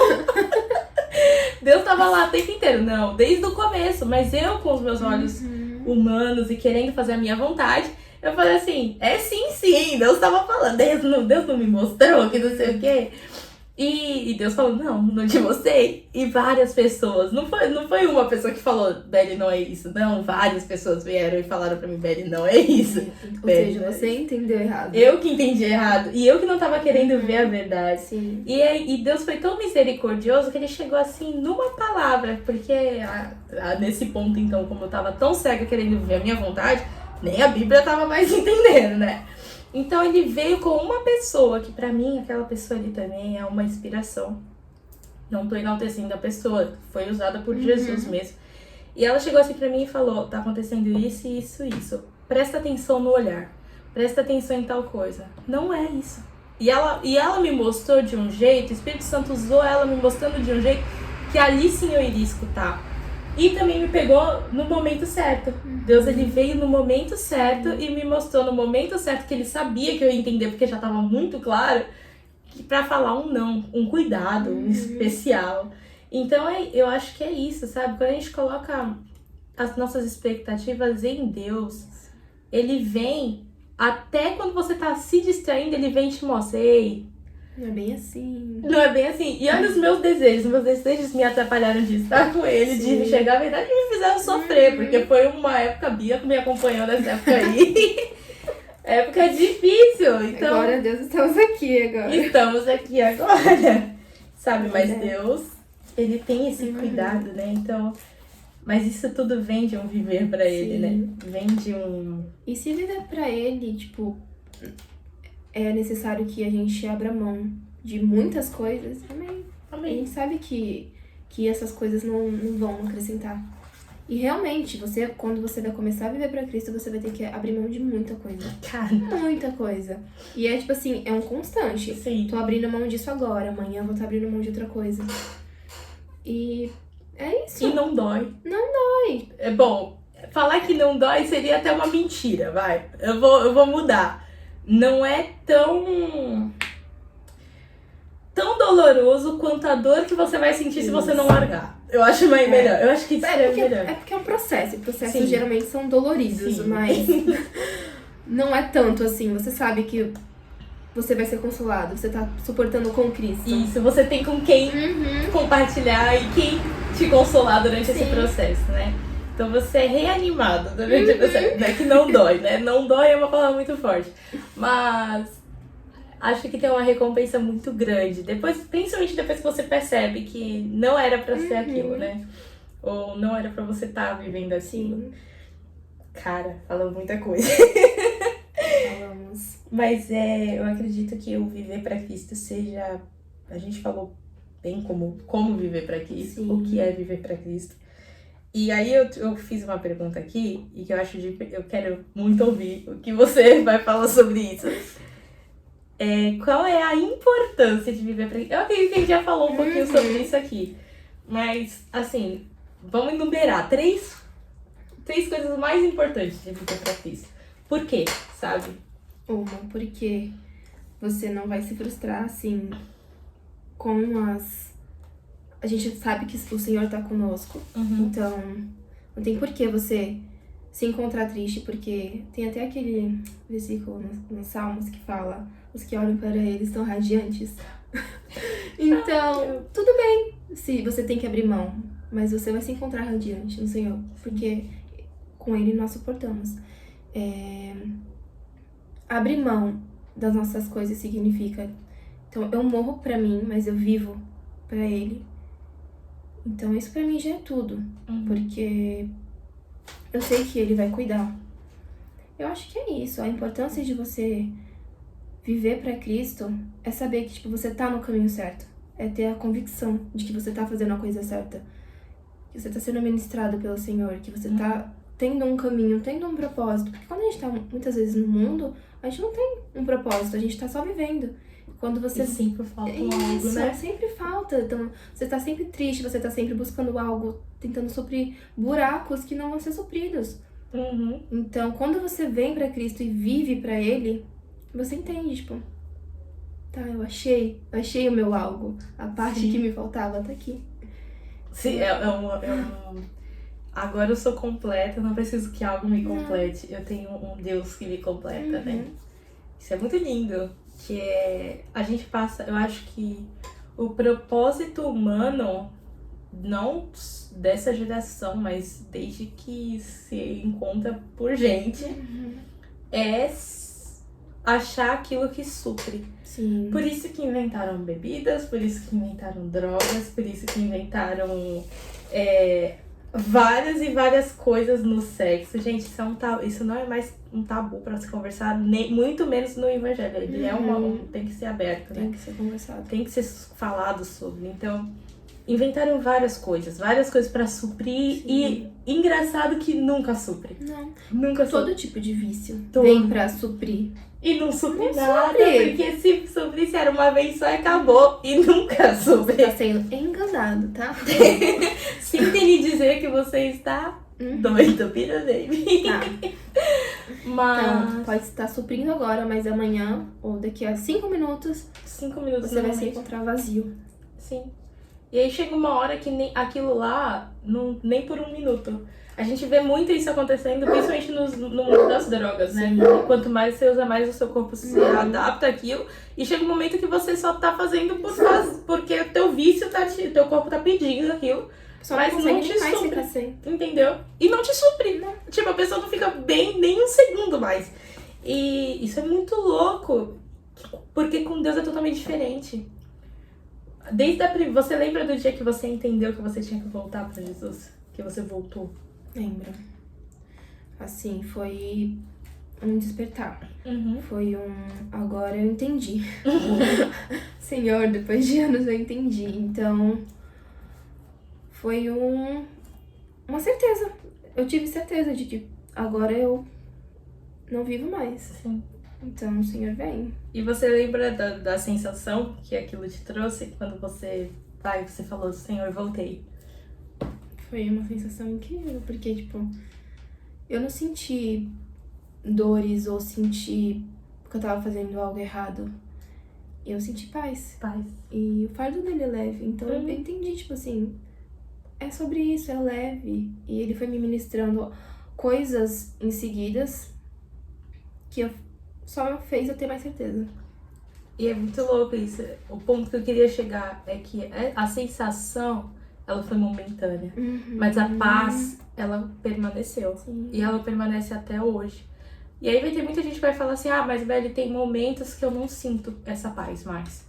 Deus tava lá o tempo inteiro, não, desde o começo, mas eu com os meus olhos humanos e querendo fazer a minha vontade, eu falei assim, sim, Deus tava falando, Deus não me mostrou que não sei o quê. E Deus falou, não te mostrei. E várias pessoas, não foi uma pessoa que falou, Beli, não é isso. Não, várias pessoas vieram e falaram pra mim, Beli, não é isso. Ou seja, você entendeu errado. Eu que entendi errado. E eu que não tava querendo ver a verdade. Sim. E Deus foi tão misericordioso que ele chegou assim numa palavra. Porque nesse ponto, então, como eu tava tão cega querendo ver a minha vontade, nem a Bíblia tava mais entendendo, né? Então ele veio com uma pessoa, que pra mim aquela pessoa ali também é uma inspiração. Não tô enaltecendo a pessoa, foi usada por Jesus mesmo. E ela chegou assim pra mim e falou, tá acontecendo isso, isso. Presta atenção no olhar, presta atenção em tal coisa. Não é isso. E ela me mostrou de um jeito, o Espírito Santo usou ela me mostrando de um jeito que ali sim eu iria escutar. E também me pegou no momento certo. Deus, ele veio no momento certo e me mostrou no momento certo que ele sabia que eu ia entender, porque já estava muito claro, que para falar um não, um cuidado, um especial. Então, eu acho que é isso, sabe? Quando a gente coloca as nossas expectativas em Deus, ele vem, até quando você tá se distraindo, ele vem e te mostra, ei, não é bem assim. Não é bem assim. E olha os meus desejos me atrapalharam de estar com ele, de enxergar a verdade e me fizeram sofrer, porque foi uma época, a Bia me acompanhou nessa época aí. Época difícil. Então, glória a Deus, estamos aqui agora. Estamos aqui agora. Sabe, mas Deus, ele tem esse cuidado, né? Então, mas isso tudo vem de um viver pra ele, né? Vem de um... E se viver pra ele, tipo... é necessário que a gente abra mão de muitas coisas. Amém. A gente sabe que essas coisas não vão acrescentar. E realmente, quando você vai começar a viver pra Cristo, você vai ter que abrir mão de muita coisa. Cara. Muita coisa. E é tipo assim, é um constante. Sim. Tô abrindo mão disso agora, amanhã eu vou estar abrindo mão de outra coisa. E é isso. E não dói. Não dói. É bom, falar que não dói seria até uma mentira, vai. Eu vou mudar. Não é tão doloroso quanto a dor que você vai sentir se você não largar. Eu acho mais melhor. Eu acho que isso é melhor. É porque é um processo. E processos geralmente são doloridos, mas não é tanto assim. Você sabe que você vai ser consolado. Você tá suportando com Cristo. Isso, você tem com quem compartilhar e quem te consolar durante esse processo, né? Então você é reanimado durante o processo. Não é que não dói, né? Não dói é uma palavra muito forte. Mas acho que tem uma recompensa muito grande. Principalmente depois que você percebe que não era pra ser aquilo, né? Ou não era pra você estar vivendo assim. Cara, falando muita coisa. Falamos. Mas eu acredito que o viver pra Cristo seja... A gente falou bem como viver pra Cristo, o que é viver pra Cristo. E aí eu fiz uma pergunta aqui e que eu quero muito ouvir o que você vai falar sobre isso. qual é a importância de viver pra Cristo? Eu acredito que a gente já falou um pouquinho sobre isso aqui. Mas, assim, vamos enumerar três coisas mais importantes de viver pra Cristo. Por quê, sabe? Uma, porque você não vai se frustrar, assim, com as... A gente sabe que o Senhor tá conosco, então não tem por que você se encontrar triste, porque tem até aquele versículo nos Salmos que fala: os que olham para ele estão radiantes. Então, tudo bem se você tem que abrir mão, mas você vai se encontrar radiante no Senhor, porque com ele nós suportamos. Abrir mão das nossas coisas significa... Então, eu morro pra mim, mas eu vivo pra ele. Então, isso pra mim já é tudo. Porque eu sei que ele vai cuidar. Eu acho que é isso. A importância de você viver pra Cristo é saber que, tipo, você tá no caminho certo. É ter a convicção de que você tá fazendo a coisa certa. Que você tá sendo ministrado pelo Senhor. Que você tá tendo um caminho, tendo um propósito. Porque quando a gente tá, muitas vezes, no mundo, a gente não tem um propósito. A gente tá só vivendo. Quando você... E sempre falta algo, né? Sempre falta. Então, você tá sempre triste, você tá sempre buscando algo, tentando suprir buracos que não vão ser supridos. Então, quando você vem pra Cristo e vive pra Ele, você entende, tipo... Tá, eu achei o meu algo. A parte que me faltava tá aqui. Sim, agora eu sou completa, não preciso que algo me complete. Eu tenho um Deus que me completa, né? Isso é muito lindo. Que a gente passa, eu acho que o propósito humano, não dessa geração, mas desde que se encontra por gente, é achar aquilo que supre. Sim. Por isso que inventaram bebidas, por isso que inventaram drogas, por isso que inventaram várias e várias coisas no sexo. Gente, isso não é mais um tabu pra se conversar, nem, muito menos no evangelho. Ele tem que ser aberto, né? Tem que ser conversado. Tem que ser falado sobre. Então, inventaram várias coisas pra suprir. E engraçado que nunca supre. Não. Nunca supre. Todo tipo de vício vem pra suprir. E não supre nada, porque se suprisse era uma vez só e acabou. E nunca supre. Você tá sendo enganado, tá? Sinta lhe dizer que você está doido, pira dele. Tá. Mas... Então, pode estar suprindo agora, mas amanhã, ou daqui a 5 minutos, 5 minutos você vai se encontrar vazio. Sim. E aí chega uma hora que nem aquilo lá, nem por um minuto. A gente vê muito isso acontecendo, principalmente no mundo das drogas, né? E quanto mais você usa, mais o seu corpo se adapta àquilo. E chega um momento que você só tá fazendo porque o teu vício teu corpo tá pedindo aquilo. Só mas não te mais supre, ficar sem. entendeu? E não te supre, né? Tipo, a pessoa não fica bem nem um segundo mais. E isso é muito louco, porque com Deus é totalmente diferente. Você lembra do dia que você entendeu que você tinha que voltar pra Jesus? Que você voltou? Lembro. Assim, foi um despertar. Foi agora eu entendi. Senhor, depois de anos eu entendi. Então, foi uma certeza. Eu tive certeza de que agora eu não vivo mais. Sim. Então, o Senhor vem. E você lembra da sensação que aquilo te trouxe quando você falou, Senhor, voltei? Foi uma sensação incrível, porque, tipo, eu não senti dores ou senti que eu tava fazendo algo errado. Eu senti paz. E o fardo dele é leve. Então, eu entendi, tipo assim, é sobre isso, é leve. E ele foi me ministrando coisas em seguidas que só fez eu ter mais certeza. E é muito louco isso. O ponto que eu queria chegar é que a sensação, ela foi momentânea. Mas a paz, ela permaneceu. Sim. E ela permanece até hoje. E aí vai ter muita gente que vai falar assim, mas velho, tem momentos que eu não sinto essa paz mais.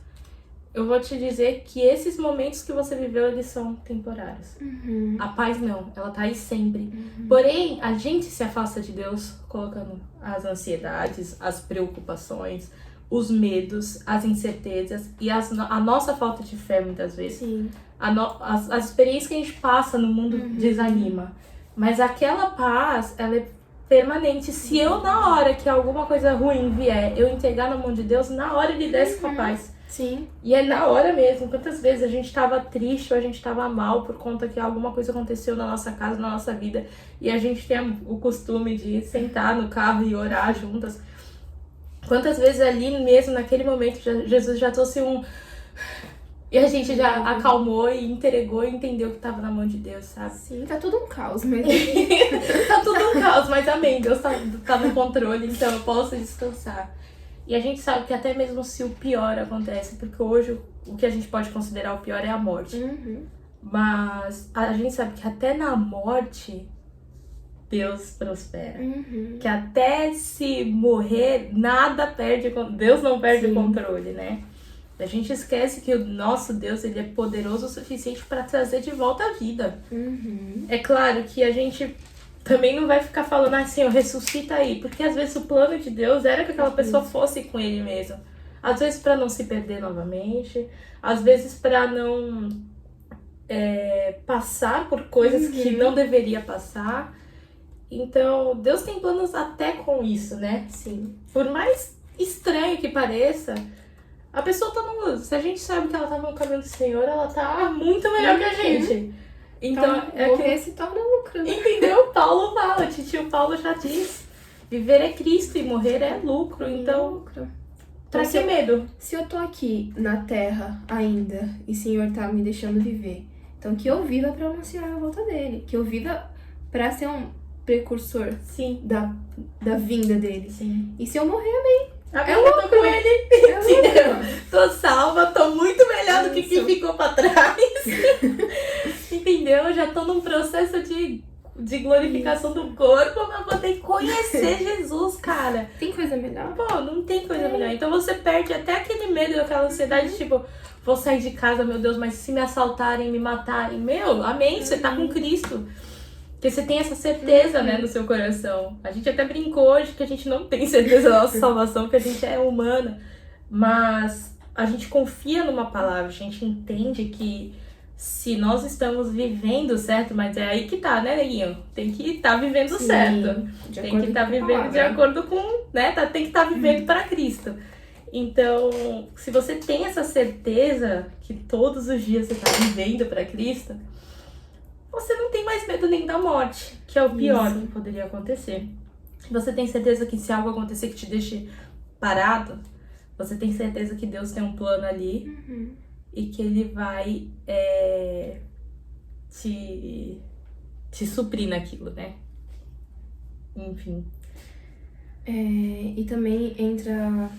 Eu vou te dizer que esses momentos que você viveu, eles são temporários. A paz não, ela tá aí sempre. Porém, a gente se afasta de Deus colocando as ansiedades, as preocupações, os medos, as incertezas e a nossa falta de fé, muitas vezes. Sim. As experiências que a gente passa no mundo desanima. Mas aquela paz, ela é permanente. Se eu, na hora que alguma coisa ruim vier, eu entregar na mão de Deus, na hora ele desce com a paz. Sim. E é na hora mesmo. Quantas vezes a gente tava triste ou a gente tava mal por conta que alguma coisa aconteceu na nossa casa, na nossa vida, e a gente tem o costume de sentar no carro e orar juntas. Quantas vezes ali mesmo, naquele momento, Jesus já trouxe um... E a gente já acalmou e entregou e entendeu que tava na mão de Deus, sabe? Sim, tá tudo um caos, mas... Tá tudo um caos, mas amém, Deus tá no controle, então eu posso descansar. E a gente sabe que até mesmo se o pior acontece, porque hoje o que a gente pode considerar o pior é a morte. Mas a gente sabe que até na morte, Deus prospera. Que até se morrer, nada perde, Deus não perde o controle, né? A gente esquece que o nosso Deus, ele é poderoso o suficiente para trazer de volta a vida. É claro que a gente também não vai ficar falando assim, ressuscita aí. Porque às vezes o plano de Deus era que aquela pessoa fosse com ele mesmo. Às vezes para não se perder novamente. Às vezes para não passar por coisas que não deveria passar. Então, Deus tem planos até com isso, né? Sim. Por mais estranho que pareça... A pessoa tá no... Se a gente sabe que ela tá no caminho do Senhor, ela tá muito melhor que a gente. Então, morrer se torna lucro, né? Entendeu? Paulo fala, tio Paulo já diz. Viver é Cristo e morrer é lucro. Então, pra que medo? Se eu tô aqui na terra ainda e o Senhor tá me deixando viver, então que eu viva pra anunciar a volta dele. Que eu viva pra ser um precursor da vinda dele. Sim. E se eu morrer, amém. Eu tô com ele. Tô salva, tô muito melhor do que quem ficou pra trás. Entendeu? Já tô num processo de glorificação do corpo pra poder conhecer Jesus, cara. Tem coisa melhor? Pô, não tem coisa melhor. Então você perde até aquele medo, aquela ansiedade, tipo, vou sair de casa, meu Deus, mas se me assaltarem, me matarem, meu, amém, você tá com Cristo. Porque você tem essa certeza, né, no seu coração. A gente até brincou hoje que a gente não tem certeza da nossa salvação, que a gente é humana. Mas a gente confia numa palavra, a gente entende que se nós estamos vivendo certo, mas é aí que tá, né, neguinho? Tem que estar vivendo certo. Tem que estar vivendo de acordo com, né, tem que estar vivendo para Cristo. Então, se você tem essa certeza que todos os dias você tá vivendo para Cristo, você não tem mais medo nem da morte, que é o pior que poderia acontecer. Você tem certeza que se algo acontecer que te deixe parado, você tem certeza que Deus tem um plano ali e que Ele vai te suprir naquilo, né? Enfim. E também entra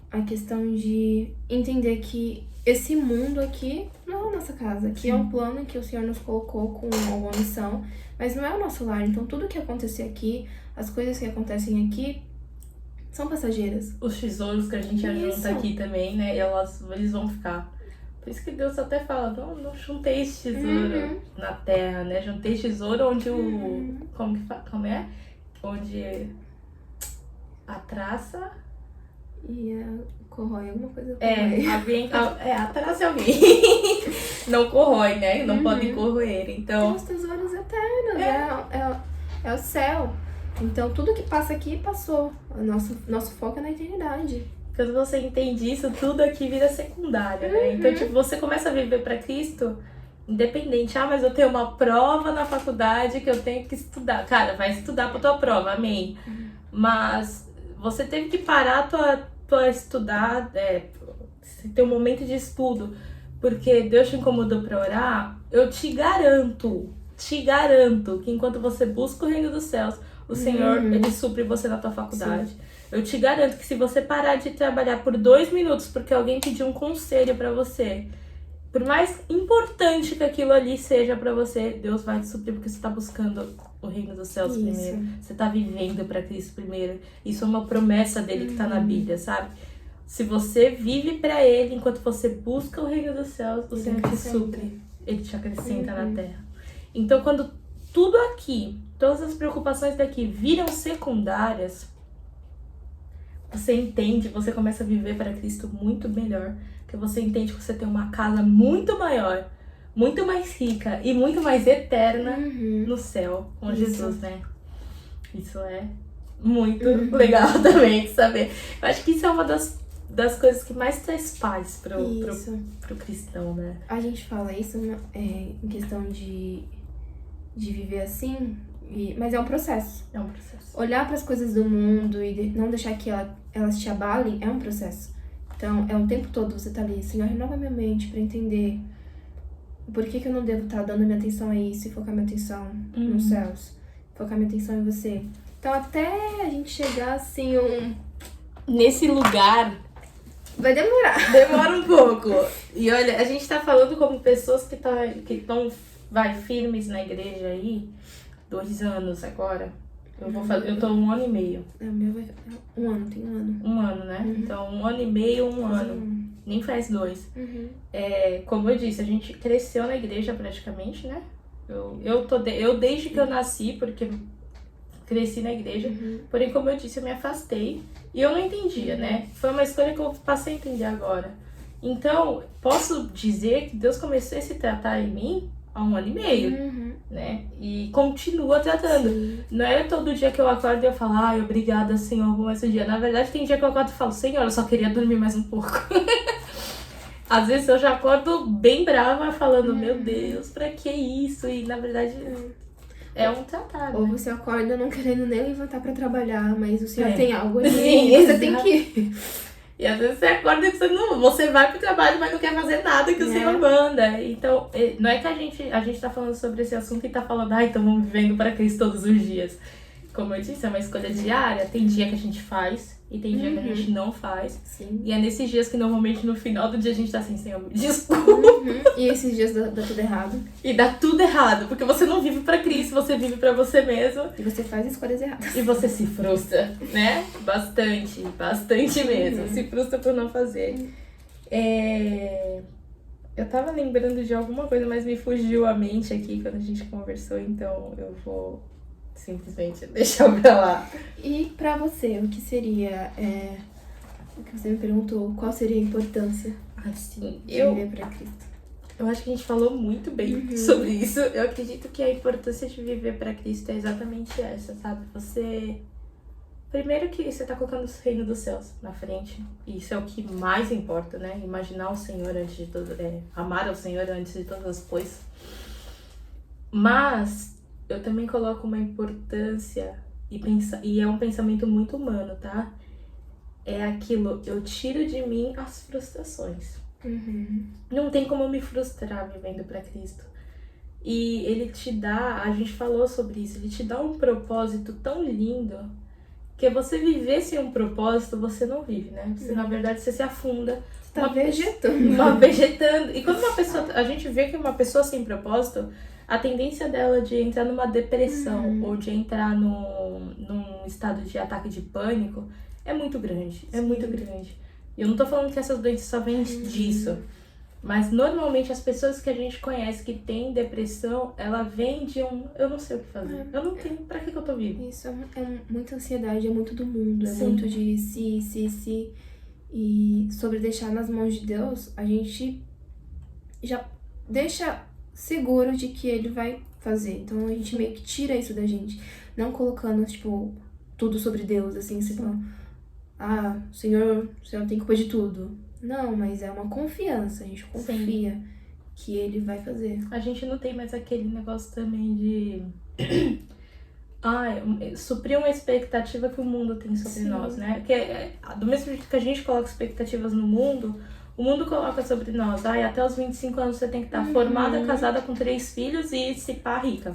a questão de entender que esse mundo aqui não é a nossa casa. Aqui é um plano que o Senhor nos colocou com alguma missão, mas não é o nosso lar. Então tudo que acontecer aqui, as coisas que acontecem aqui, são passageiras. Os tesouros que a gente ajunta aqui também, né? Eles vão ficar. Por isso que Deus até fala, não juntei esse tesouro na terra, né? Juntei tesouro onde o... Como é? Onde a traça... E corrói alguma coisa. A traça é alguém. Não corrói, né? Não pode corroer, então... Tem os tesouros eternos, é o céu. Então tudo que passa aqui, passou. O nosso foco é na eternidade. Quando você entende isso, tudo aqui vira secundário, né? Então, tipo, você começa a viver pra Cristo independente. Mas eu tenho uma prova na faculdade que eu tenho que estudar. Cara, vai estudar pra tua prova, amém. Mas você teve que parar tua estudar, ter um momento de estudo, porque Deus te incomodou pra orar. Eu te garanto que enquanto você busca o reino dos céus, o Senhor, Ele supre você na tua faculdade. Sim. Eu te garanto que se você parar de trabalhar por 2 minutos porque alguém pediu um conselho pra você, por mais importante que aquilo ali seja pra você, Deus vai te suprir porque você tá buscando o reino dos céus primeiro. Você tá vivendo pra Cristo primeiro. Isso é uma promessa dele que tá na Bíblia, sabe? Se você vive pra Ele, enquanto você busca o reino dos céus, o Senhor te supre. Ele te acrescenta na terra. Então, quando tudo aqui, todas as preocupações daqui viram secundárias, você entende, você começa a viver para Cristo muito melhor. Porque você entende que você tem uma casa muito maior, muito mais rica e muito mais eterna no céu com Jesus, né? Isso é muito legal também de saber. Eu acho que isso é uma das coisas que mais traz paz pro cristão, né? A gente fala isso em questão de viver assim, mas é um processo. É um processo. Olhar para as coisas do mundo e não deixar que elas te abalem é um processo. Então, é o tempo todo você tá ali, Senhor, renova minha mente para entender por que eu não devo estar dando minha atenção a isso e focar minha atenção nos céus, focar minha atenção em você. Então, até a gente chegar assim, nesse lugar, vai demorar. demora um pouco. E olha, a gente tá falando como pessoas que estão firmes na igreja aí, 2 anos agora. Eu tô 1 ano e meio. O meu vai 1 ano, tem 1 ano. 1 ano, né? Então, 1 ano e meio, 1 ano. Nem faz 2. Como eu disse, a gente cresceu na igreja praticamente, né? Eu desde que eu nasci, porque cresci na igreja, porém, como eu disse, eu me afastei e eu não entendia, né? Foi uma escolha que eu passei a entender agora. Então, posso dizer que Deus começou a se tratar em mim há 1 ano e meio, né? E continua tratando. Sim. Não é todo dia que eu acordo e eu falo, ai, obrigada, Senhor, por mais um dia. Na verdade, tem dia que eu acordo e falo, Senhor, eu só queria dormir mais um pouco. Às vezes eu já acordo bem brava, falando, meu Deus, pra que isso? E, na verdade, é um tratar, Ou né? você acorda não querendo nem levantar pra trabalhar, mas o Senhor É. tem algo ali. Sim, Você exato. tem que... E às vezes você acorda e você vai pro trabalho, mas não quer fazer nada que o Senhor manda. Então, não é que a gente tá falando sobre esse assunto e tá falando, então vamos vivendo para Cristo todos os dias. Como eu disse, é uma escolha diária. Tem dia que a gente faz e tem dia que a gente não faz. Sim. E é nesses dias que normalmente no final do dia a gente tá assim, Senhor, desculpa. E esses dias dá tudo errado. E dá tudo errado, porque você não vive pra Cristo, você vive pra você mesmo. E você faz escolhas erradas. E você se frustra, né? Bastante mesmo. Se frustra por não fazer. Eu tava lembrando de alguma coisa, mas me fugiu a mente aqui quando a gente conversou, então eu vou simplesmente deixar pra lá. E pra você, o que seria... O que você me perguntou, qual seria a importância Assim, de viver pra Cristo? eu acho que a gente falou muito bem sobre isso. Eu acredito que a importância de viver pra Cristo é exatamente essa, sabe? Primeiro que você tá colocando o reino dos céus na frente. E isso é o que mais importa, né? Imaginar o Senhor antes de tudo. Amar ao Senhor antes de todas as coisas. Mas eu também coloco uma importância e é um pensamento muito humano, tá? É aquilo, eu tiro de mim as frustrações. Não tem como eu me frustrar vivendo pra Cristo. E ele te dá, a gente falou sobre isso, ele te dá um propósito tão lindo que você viver sem um propósito, você não vive, né? Você, na verdade, você se afunda. Você tá vegetando. Vegetando. E quando a gente vê que uma pessoa sem propósito, a tendência dela de entrar numa depressão ou de entrar num estado de ataque de pânico é muito grande. É muito grande. E eu não tô falando que essas doenças só vêm disso. Mas normalmente as pessoas que a gente conhece que tem depressão, ela vem de eu não sei o que fazer. Eu não tenho, pra que eu tô viva? Isso é muita ansiedade, é muito do mundo, é Sim. muito de si. E sobre deixar nas mãos de Deus, a gente já deixa seguro de que Ele vai fazer. Então a gente meio que tira isso da gente. Não colocando, tipo, tudo sobre Deus, assim, tipo, o Senhor tem culpa de tudo. Não, mas é uma confiança, a gente confia que Ele vai fazer. A gente não tem mais aquele negócio também de suprir uma expectativa que o mundo tem sobre nós, né? Porque do mesmo jeito que a gente coloca expectativas no mundo, o mundo coloca sobre nós. Até os 25 anos você tem que estar formada, casada com 3 filhos e se pá rica.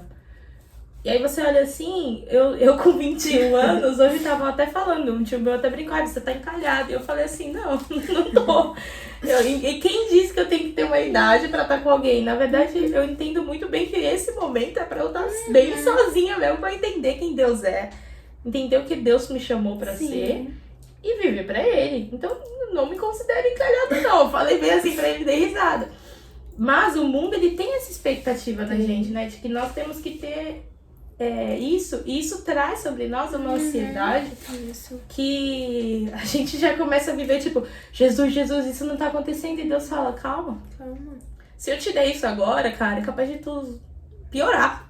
E aí você olha assim, eu com 21 anos, hoje estavam até falando, um tio meu até brincou, você tá encalhado. E eu falei assim, não tô. E quem disse que eu tenho que ter uma idade pra estar com alguém? Na verdade, eu entendo muito bem que esse momento é pra eu estar bem sozinha mesmo, pra entender quem Deus é. Entender o que Deus me chamou pra ser e viver pra Ele. Então, não me considero encalhada não. Eu falei bem assim pra ele, dei risada. Mas o mundo, ele tem essa expectativa da gente, né? De que nós temos que ter isso. E isso traz sobre nós uma ansiedade que a gente já começa a viver, tipo, Jesus, isso não tá acontecendo. E Deus fala, calma. Se eu te der isso agora, cara, é capaz de tu piorar.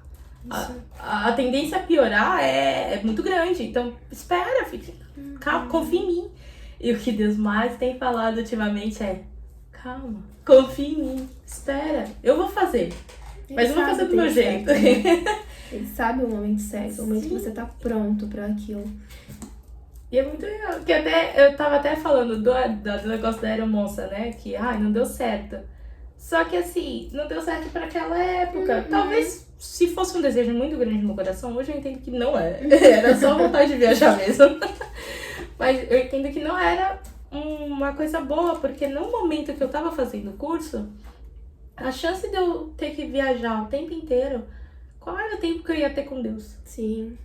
A tendência a piorar é muito grande. Então, espera, calma, confia em mim. E o que Deus mais tem falado ultimamente é: calma, confia em mim, espera, eu vou fazer. Mas eu vou fazer do meu jeito. Certo, né? Ele sabe o momento certo, o momento que você tá pronto pra aquilo. E é muito legal, porque eu tava até falando do negócio da aeromoça, né? Que, não deu certo. Só que assim, não deu certo pra aquela época. Talvez, se fosse um desejo muito grande no meu coração, hoje eu entendo que não era. Era só vontade de viajar mesmo. Mas eu entendo que não era uma coisa boa, porque no momento que eu tava fazendo o curso, a chance de eu ter que viajar o tempo inteiro, qual era o tempo que eu ia ter com Deus? Sim.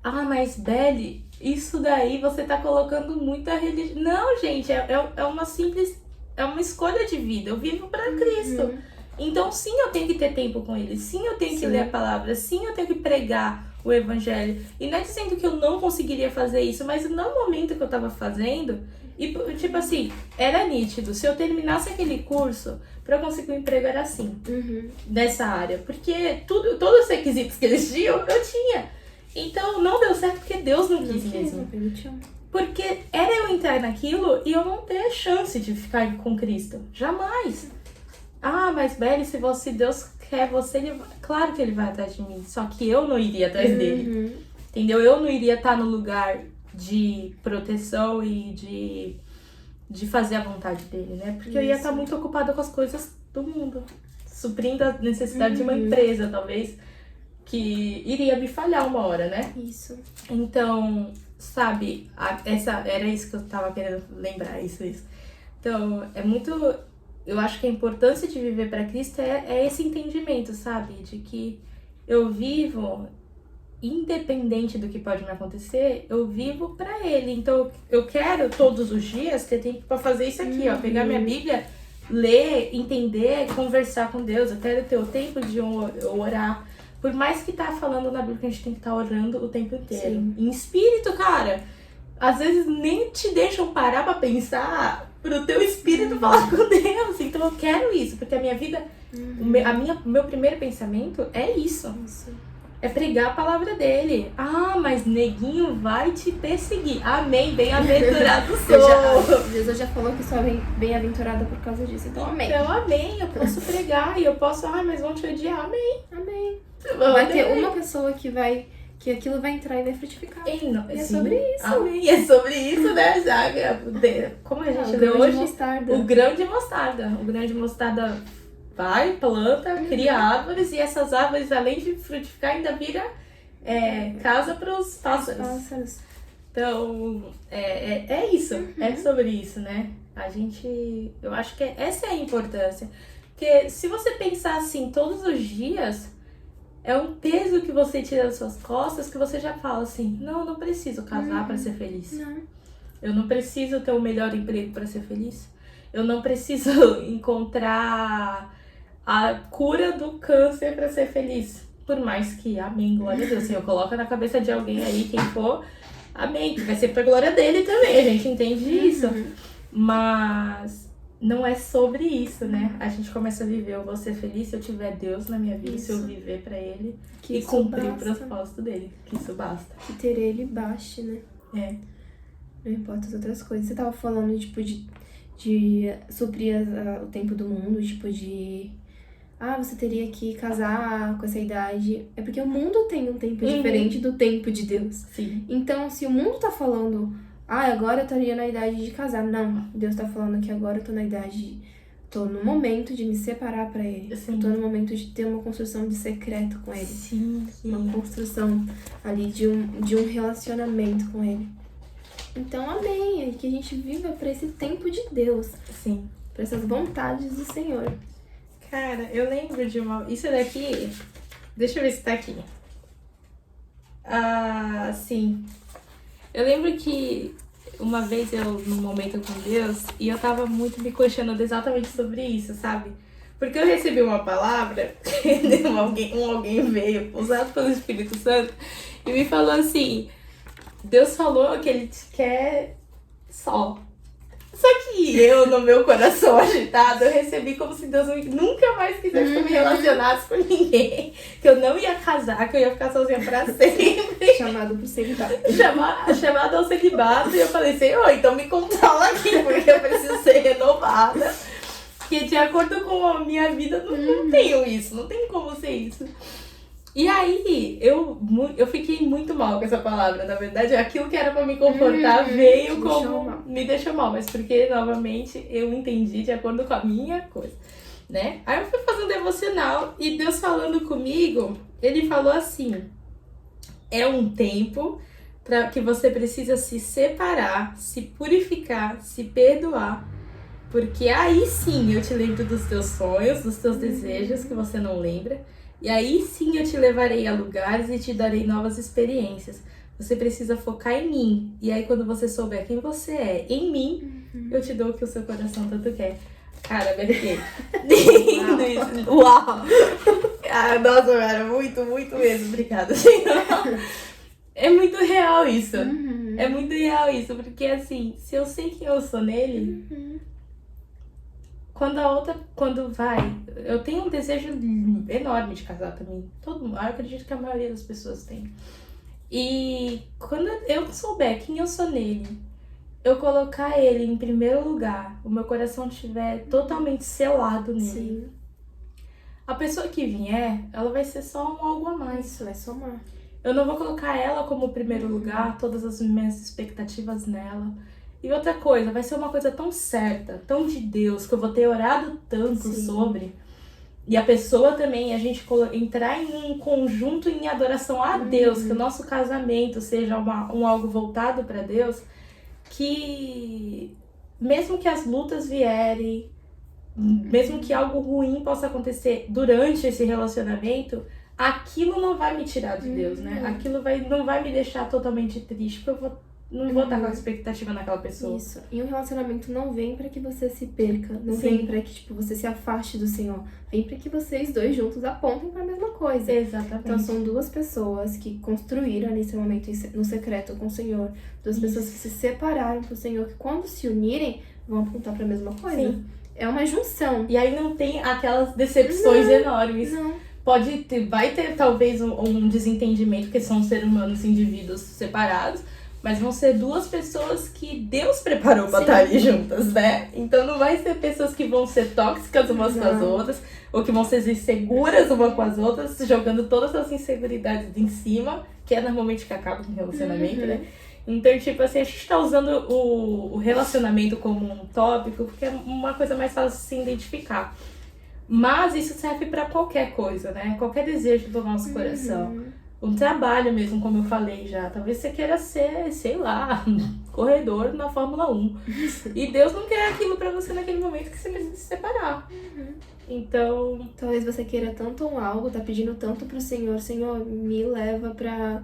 Mas Belle, isso daí você tá colocando muita religião. Não, gente, é uma simples... É uma escolha de vida. Eu vivo pra Cristo. Então, sim, eu tenho que ter tempo com Ele. Sim, eu tenho que ler a palavra. Sim, eu tenho que pregar o evangelho. E não é dizendo que eu não conseguiria fazer isso, mas no momento que eu tava fazendo, e tipo assim, era nítido. Se eu terminasse aquele curso, pra eu conseguir um emprego era assim, nessa área. Porque todos os requisitos que eles tinham, eu tinha. Então, não deu certo porque Deus não quis mesmo. Porque era eu entrar naquilo e eu não ter chance de ficar com Cristo. Jamais. Mas Belle, se Deus quer você, claro que Ele vai atrás de mim. Só que eu não iria atrás dele. Entendeu? Eu não iria estar no lugar de proteção e de fazer a vontade dele, né? Porque eu ia estar muito ocupada com as coisas do mundo. Suprindo a necessidade de uma empresa, talvez, que iria me falhar uma hora, né? Isso. Então, sabe, era isso que eu tava querendo lembrar, isso. Então, é muito... Eu acho que a importância de viver para Cristo é esse entendimento, sabe? De que eu vivo, independente do que pode me acontecer, eu vivo para Ele. Então, eu quero todos os dias ter tempo para fazer isso aqui, ó. Pegar minha Bíblia, ler, entender, conversar com Deus. Eu quero ter o tempo de orar. Por mais que tá falando na Bíblia que a gente tem que estar orando o tempo inteiro. Sim. Em espírito, cara, às vezes nem te deixam parar pra pensar, pro teu espírito falar com Deus. Então eu quero isso, porque a minha vida, o meu primeiro pensamento é isso. É pregar a palavra dele. Mas neguinho vai te perseguir. Amém, bem-aventurado sou. Jesus já falou que sou bem-aventurada por causa disso, então amém. Então amém, eu posso pregar e eu posso, mas vão te odiar, amém. Amém. Vai ter uma pessoa que aquilo vai entrar e vai frutificar. É sobre isso. Amém. É sobre isso, né, Zaga? Como a gente lê hoje, o grão de mostarda. O grão de mostarda vai, planta, cria árvores, e essas árvores, além de frutificar, ainda vira casa para os pássaros. Então, é isso. É sobre isso, né? Eu acho que essa é a importância. Porque se você pensar assim todos os dias, é um peso que você tira das suas costas, que você já fala assim, não preciso casar para ser feliz. Não. Eu não preciso ter o melhor emprego para ser feliz. Eu não preciso encontrar a cura do câncer para ser feliz. Por mais que, amém, glória a Deus. Senhor, coloca na cabeça de alguém aí, quem for, amém, que vai ser pra glória dele também, a gente entende isso. Mas não é sobre isso, né? A gente começa a viver, eu vou ser feliz se eu tiver Deus na minha vida, se eu viver pra Ele e cumprir o propósito dele, que isso basta. Que ter Ele baste, né? Não importa as outras coisas. Você tava falando, tipo, de suprir o tempo do mundo, tipo, você teria que casar com essa idade. É porque o mundo tem um tempo diferente do tempo de Deus. Sim. Então, se o mundo tá falando, agora eu estaria na idade de casar. Não, Deus tá falando que agora eu tô na idade... Tô no momento de me separar pra Ele. Sim. Eu tô no momento de ter uma construção de secreto com Ele. Sim. Uma construção ali de um relacionamento com Ele. Então, amém. É que a gente viva pra esse tempo de Deus. Sim. Pra essas vontades do Senhor. Cara, eu lembro de uma... Isso daqui... Deixa eu ver se tá aqui. Sim. Eu lembro que uma vez num momento com Deus, e eu tava muito me questionando exatamente sobre isso, sabe? Porque eu recebi uma palavra, alguém veio, usado pelo Espírito Santo, e me falou assim, Deus falou que Ele te quer só. Só que E eu, no meu coração agitado, eu recebi como se Deus nunca mais quisesse que eu me relacionasse com ninguém. Que eu não ia casar, que eu ia ficar sozinha pra sempre. Chamado pro celibato. Chamada ao celibato. E eu falei, Senhor, então me controla aqui, porque eu preciso ser renovada. Porque de acordo com a minha vida, não tenho isso. Não tem como ser isso. E aí, eu fiquei muito mal com essa palavra. Na verdade, aquilo que era pra me confortar veio como... Me deixou mal. Mas porque, novamente, eu entendi de acordo com a minha coisa, né? Aí eu fui fazer um devocional e Deus falando comigo, Ele falou assim: é um tempo para que você precisa se separar, se purificar, se perdoar. Porque aí sim eu te lembro dos teus sonhos, dos teus desejos que você não lembra. E aí sim eu te levarei a lugares e te darei novas experiências. Você precisa focar em mim. E aí quando você souber quem você é em mim, eu te dou o que o seu coração tanto quer. Cara, Berquê. Lindo isso. Uau! Ah, nossa, cara, muito, muito mesmo. Obrigada, Senhor. É muito real isso. É muito real isso. Porque assim, se eu sei quem eu sou nele... Quando vai, eu tenho um desejo enorme de casar também. Todo mundo, eu acredito que a maioria das pessoas tem. E quando eu souber quem eu sou nele, eu colocar ele em primeiro lugar, o meu coração estiver totalmente selado nele. Sim. A pessoa que vier, ela vai ser só um algo a mais. Isso, vai somar. Eu não vou colocar ela como primeiro lugar, todas as minhas expectativas nela. E outra coisa, vai ser uma coisa tão certa, tão de Deus, que eu vou ter orado tanto sobre. E a pessoa também, a gente entrar em um conjunto em adoração a Deus, que o nosso casamento seja um algo voltado para Deus, que mesmo que as lutas vierem, mesmo que algo ruim possa acontecer durante esse relacionamento, aquilo não vai me tirar de Deus, né? Aquilo não vai me deixar totalmente triste, porque eu não vou estar com a expectativa naquela pessoa. Isso. E um relacionamento não vem pra que você se perca. Não vem pra que, tipo, você se afaste do Senhor. Vem pra que vocês dois juntos apontem pra mesma coisa. Exatamente. Então são duas pessoas que construíram nesse momento no secreto com o Senhor. Duas pessoas que se separaram pro Senhor, que quando se unirem, vão apontar pra mesma coisa. Sim. É uma junção. E aí não tem aquelas decepções enormes. Não. Vai ter talvez um desentendimento, porque são seres humanos, indivíduos separados. Mas vão ser duas pessoas que Deus preparou pra estar ali juntas, né? Então não vai ser pessoas que vão ser tóxicas umas com as outras, ou que vão ser inseguras umas com as outras, jogando todas as inseguridades em cima, que é normalmente que acaba com o relacionamento, né? Então, tipo assim, a gente tá usando o relacionamento como um tópico, porque é uma coisa mais fácil de se identificar. Mas isso serve pra qualquer coisa, né? Qualquer desejo do nosso coração. Um trabalho mesmo, como eu falei já. Talvez você queira ser, sei lá, corredor na Fórmula 1. E Deus não quer aquilo pra você naquele momento que você precisa se separar. Então... Talvez você queira tanto algo, tá pedindo tanto pro Senhor. Senhor, me leva pra...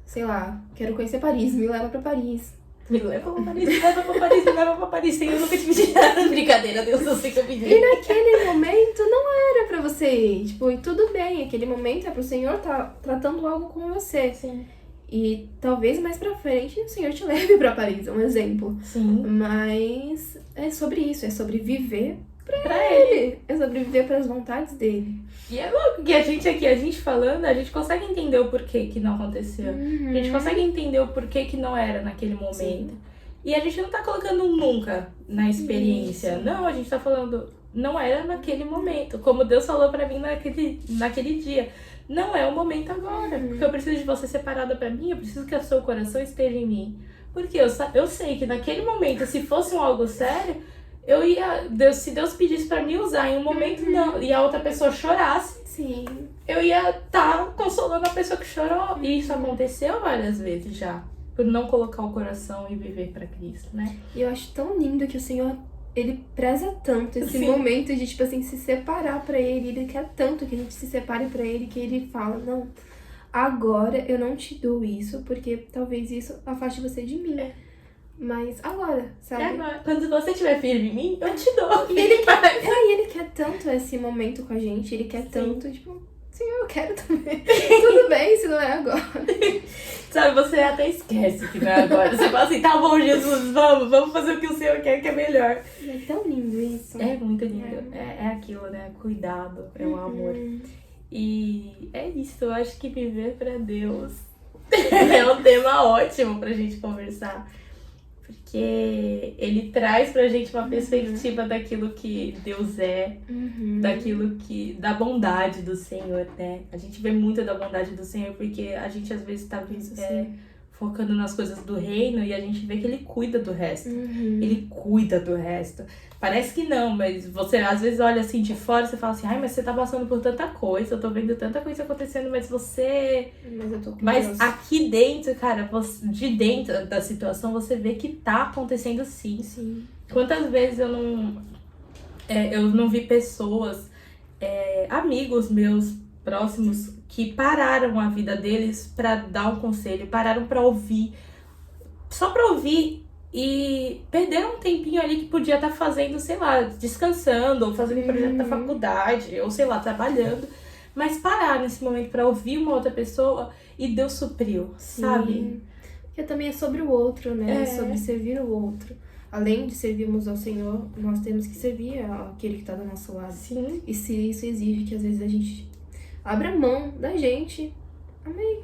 Sei lá, quero conhecer Paris, me leva pra Paris. Me leva pra Paris, me leva pra Paris, me leva pra Paris. Senhor, eu nunca te pedi nada. Brincadeira, Deus, eu sei que eu pedi. E naquele momento não era pra você ir. Tipo, e tudo bem, aquele momento é pro Senhor tá tratando algo com você. Sim. E talvez mais pra frente o Senhor te leve pra Paris, é um exemplo. Sim. Mas é sobre isso, é sobre viver pra Ele. É sobre viver pras vontades dele. E é louco que a gente falando, a gente consegue entender o porquê que não aconteceu. A gente consegue entender o porquê que não era naquele momento. Sim. E a gente não tá colocando um nunca na experiência. Isso. Não, a gente tá falando, não era naquele momento. Como Deus falou pra mim naquele dia. Não é o momento agora. Porque eu preciso de você separada pra mim, eu preciso que o seu coração esteja em mim. Porque eu sei que naquele momento, se fosse algo sério, se Deus pedisse pra mim usar em um momento, não, e a outra pessoa chorasse, sim, eu ia estar consolando a pessoa que chorou. E isso aconteceu várias vezes já, por não colocar o coração e viver pra Cristo, né? E eu acho tão lindo que o Senhor, Ele preza tanto esse momento de, tipo assim, se separar pra Ele. Ele quer tanto que a gente se separe pra Ele, que Ele fala, não, agora eu não te dou isso, porque talvez isso afaste você de mim. Mas agora, sabe? Agora, quando você estiver firme em mim, eu te dou. E ele quer tanto esse momento com a gente, ele quer tanto, tipo, Senhor, eu quero também. Tudo bem, se não é agora. Sabe, você até esquece que não é agora. Você fala assim, tá bom, Jesus, vamos fazer o que o Senhor quer, que é melhor. É tão lindo isso. É muito lindo. É aquilo, né? Cuidado, é o amor. E é isso, eu acho que viver pra Deus é um tema ótimo pra gente conversar. Porque ele traz pra gente uma perspectiva daquilo que Deus é, daquilo que. Da bondade do Senhor, né? A gente vê muito da bondade do Senhor porque a gente às vezes tá focando nas coisas do reino e a gente vê que ele cuida do resto. Ele cuida do resto. Parece que não, mas você às vezes olha assim de fora e você fala assim, ai, mas você tá passando por tanta coisa, eu tô vendo tanta coisa acontecendo, mas você... Mas eu tô com Mas Deus. aqui dentro, cara, de dentro da situação, você vê que tá acontecendo sim. Sim. Quantas vezes eu não vi pessoas, amigos meus próximos, que pararam a vida deles pra dar um conselho, pararam pra ouvir, só pra ouvir, e perderam um tempinho ali que podia estar fazendo, sei lá, descansando, ou fazendo um projeto da faculdade, ou sei lá, trabalhando, mas parar nesse momento pra ouvir uma outra pessoa e Deus supriu, sabe? Porque também é sobre o outro, né? É sobre servir o outro. Além de servirmos ao Senhor, nós temos que servir aquele que tá do nosso lado. Sim. E se isso exige que às vezes a gente abra mão da gente, amém.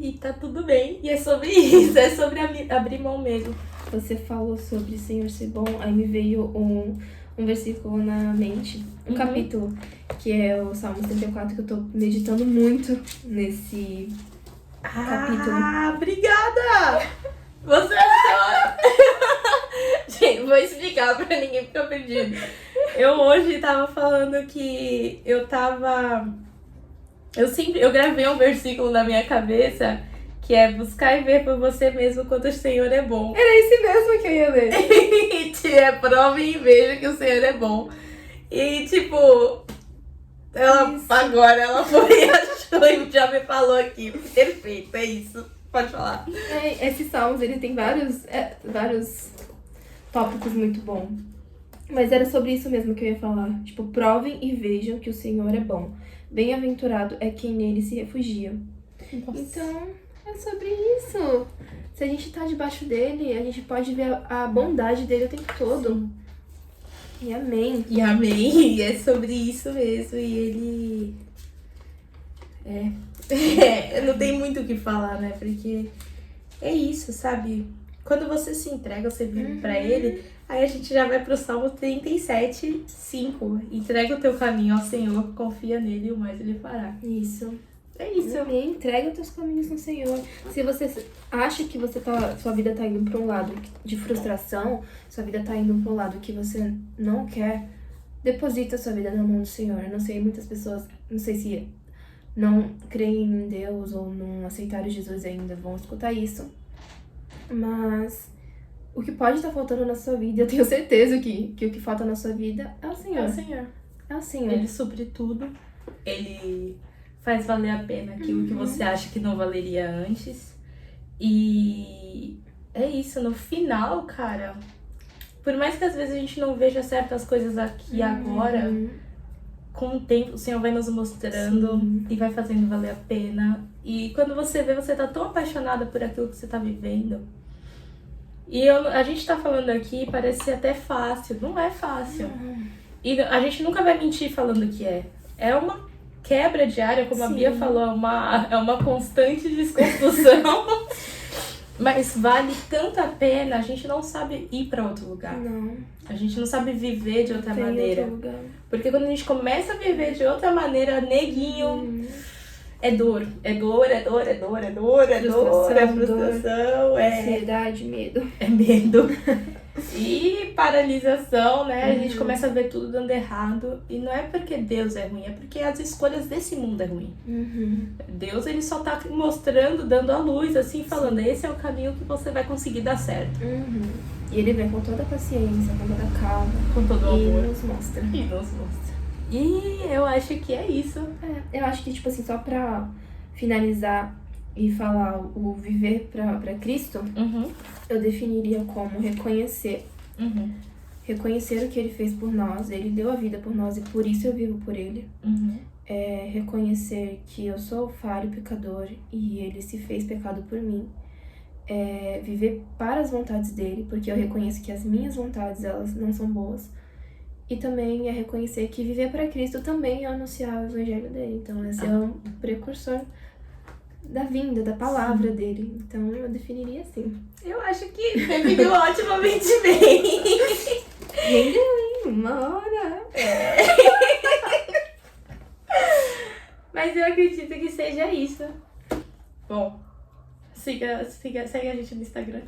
E tá tudo bem. E é sobre isso, é sobre abrir mão mesmo. Você falou sobre Senhor ser bom, aí me veio um versículo na mente, um capítulo, que é o Salmo 74, que eu tô meditando muito nesse capítulo. Ah, obrigada! Você achou? Gente, vou explicar pra ninguém ficar perdido. Eu hoje tava falando que eu gravei um versículo na minha cabeça que é buscar e ver por você mesmo quanto o Senhor é bom. Era esse mesmo que eu ia ler. Prova e veja que o Senhor é bom. E tipo, agora ela foi, achou e já me falou aqui. Perfeito, é isso. Pode falar. Esses salmos, ele tem vários tópicos muito bons. Mas era sobre isso mesmo que eu ia falar. Tipo, provem e vejam que o Senhor é bom. Bem-aventurado é quem nele se refugia. Nossa. Então, é sobre isso. Se a gente tá debaixo dele, a gente pode ver a bondade dele o tempo todo. E amém. E amém. E é sobre isso mesmo. E ele... não tem muito o que falar, né? Porque é isso, sabe? Quando você se entrega, você vive pra ele, aí a gente já vai pro Salmo 37, 5. Entrega o teu caminho ao Senhor, confia nele e o mais ele fará. Isso. É isso. Amém. Entrega os teus caminhos no Senhor. Se você acha que sua vida tá indo pra um lado de frustração, sua vida tá indo pra um lado que você não quer, deposita sua vida na mão do Senhor. Eu não sei, muitas pessoas, não sei se não creem em Deus ou não aceitaram Jesus ainda, vão escutar isso. Mas o que pode estar faltando na sua vida, eu tenho certeza que o que falta na sua vida é o Senhor. É o Senhor. É o Senhor. Ele supre tudo. Ele faz valer a pena aquilo que você acha que não valeria antes. E é isso, no final, cara, por mais que às vezes a gente não veja certas coisas aqui agora, com o tempo o Senhor vai nos mostrando e vai fazendo valer a pena. E quando você vê, você tá tão apaixonada por aquilo que você tá vivendo. E a gente tá falando aqui, parece ser até fácil. Não é fácil. E a gente nunca vai mentir falando que é. É uma quebra diária, como a Bia falou, é uma constante desconstrução. Mas vale tanto a pena, a gente não sabe ir pra outro lugar. Não. A gente não sabe viver de outra maneira. Outro lugar. Porque quando a gente começa a viver de outra maneira, neguinho, é dor. É dor, é dor, é dor, é dor, é dor, é frustração, é ansiedade, medo. É medo. E paralisação, né? A gente começa a ver tudo dando errado. E não é porque Deus é ruim, é porque as escolhas desse mundo é ruim. Deus, ele só tá mostrando, dando a luz, assim, falando, esse é o caminho que você vai conseguir dar certo. E ele vem com toda a paciência, com toda a calma. Com todo o amor. E nos mostra. E nos mostra. E eu acho que é isso. Eu acho que, tipo assim, só pra finalizar e falar o viver pra Cristo, eu definiria como reconhecer. Reconhecer o que ele fez por nós, ele deu a vida por nós e por isso eu vivo por ele. é reconhecer que eu sou falho, pecador, e ele se fez pecado por mim. É viver para as vontades dele, porque eu reconheço que as minhas vontades, elas não são boas. E também é reconhecer que viver para Cristo também é anunciar o evangelho dele. Então, esse é um precursor da vinda, da palavra dele. Então, eu definiria assim. Eu acho que definiu otimamente bem. Rendeu, hein? 1 hora. Mas eu acredito que seja isso. Bom, segue a gente no Instagram.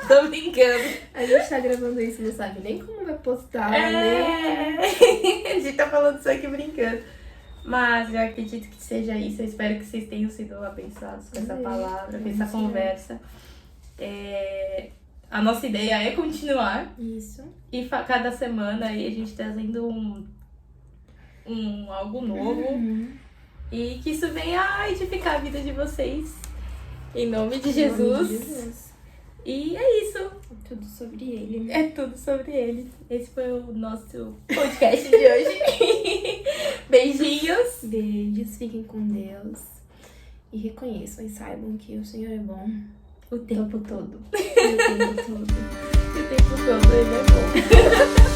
Tô brincando. A gente tá gravando isso, não sabe nem como vai postar, né? A gente tá falando isso aqui brincando. Mas eu acredito que seja isso. Eu espero que vocês tenham sido abençoados com essa palavra, com essa conversa. A nossa ideia é continuar. Isso. E cada semana aí a gente trazendo algo novo. E que isso venha a edificar a vida de vocês. Em nome de Jesus. Em nome de Jesus. E é isso. É tudo sobre ele. É tudo sobre ele. Esse foi o nosso podcast de hoje. Beijinhos. Beijos, fiquem com Deus. E reconheçam e saibam que o Senhor é bom O tempo todo. o tempo todo. O tempo todo ele é bom.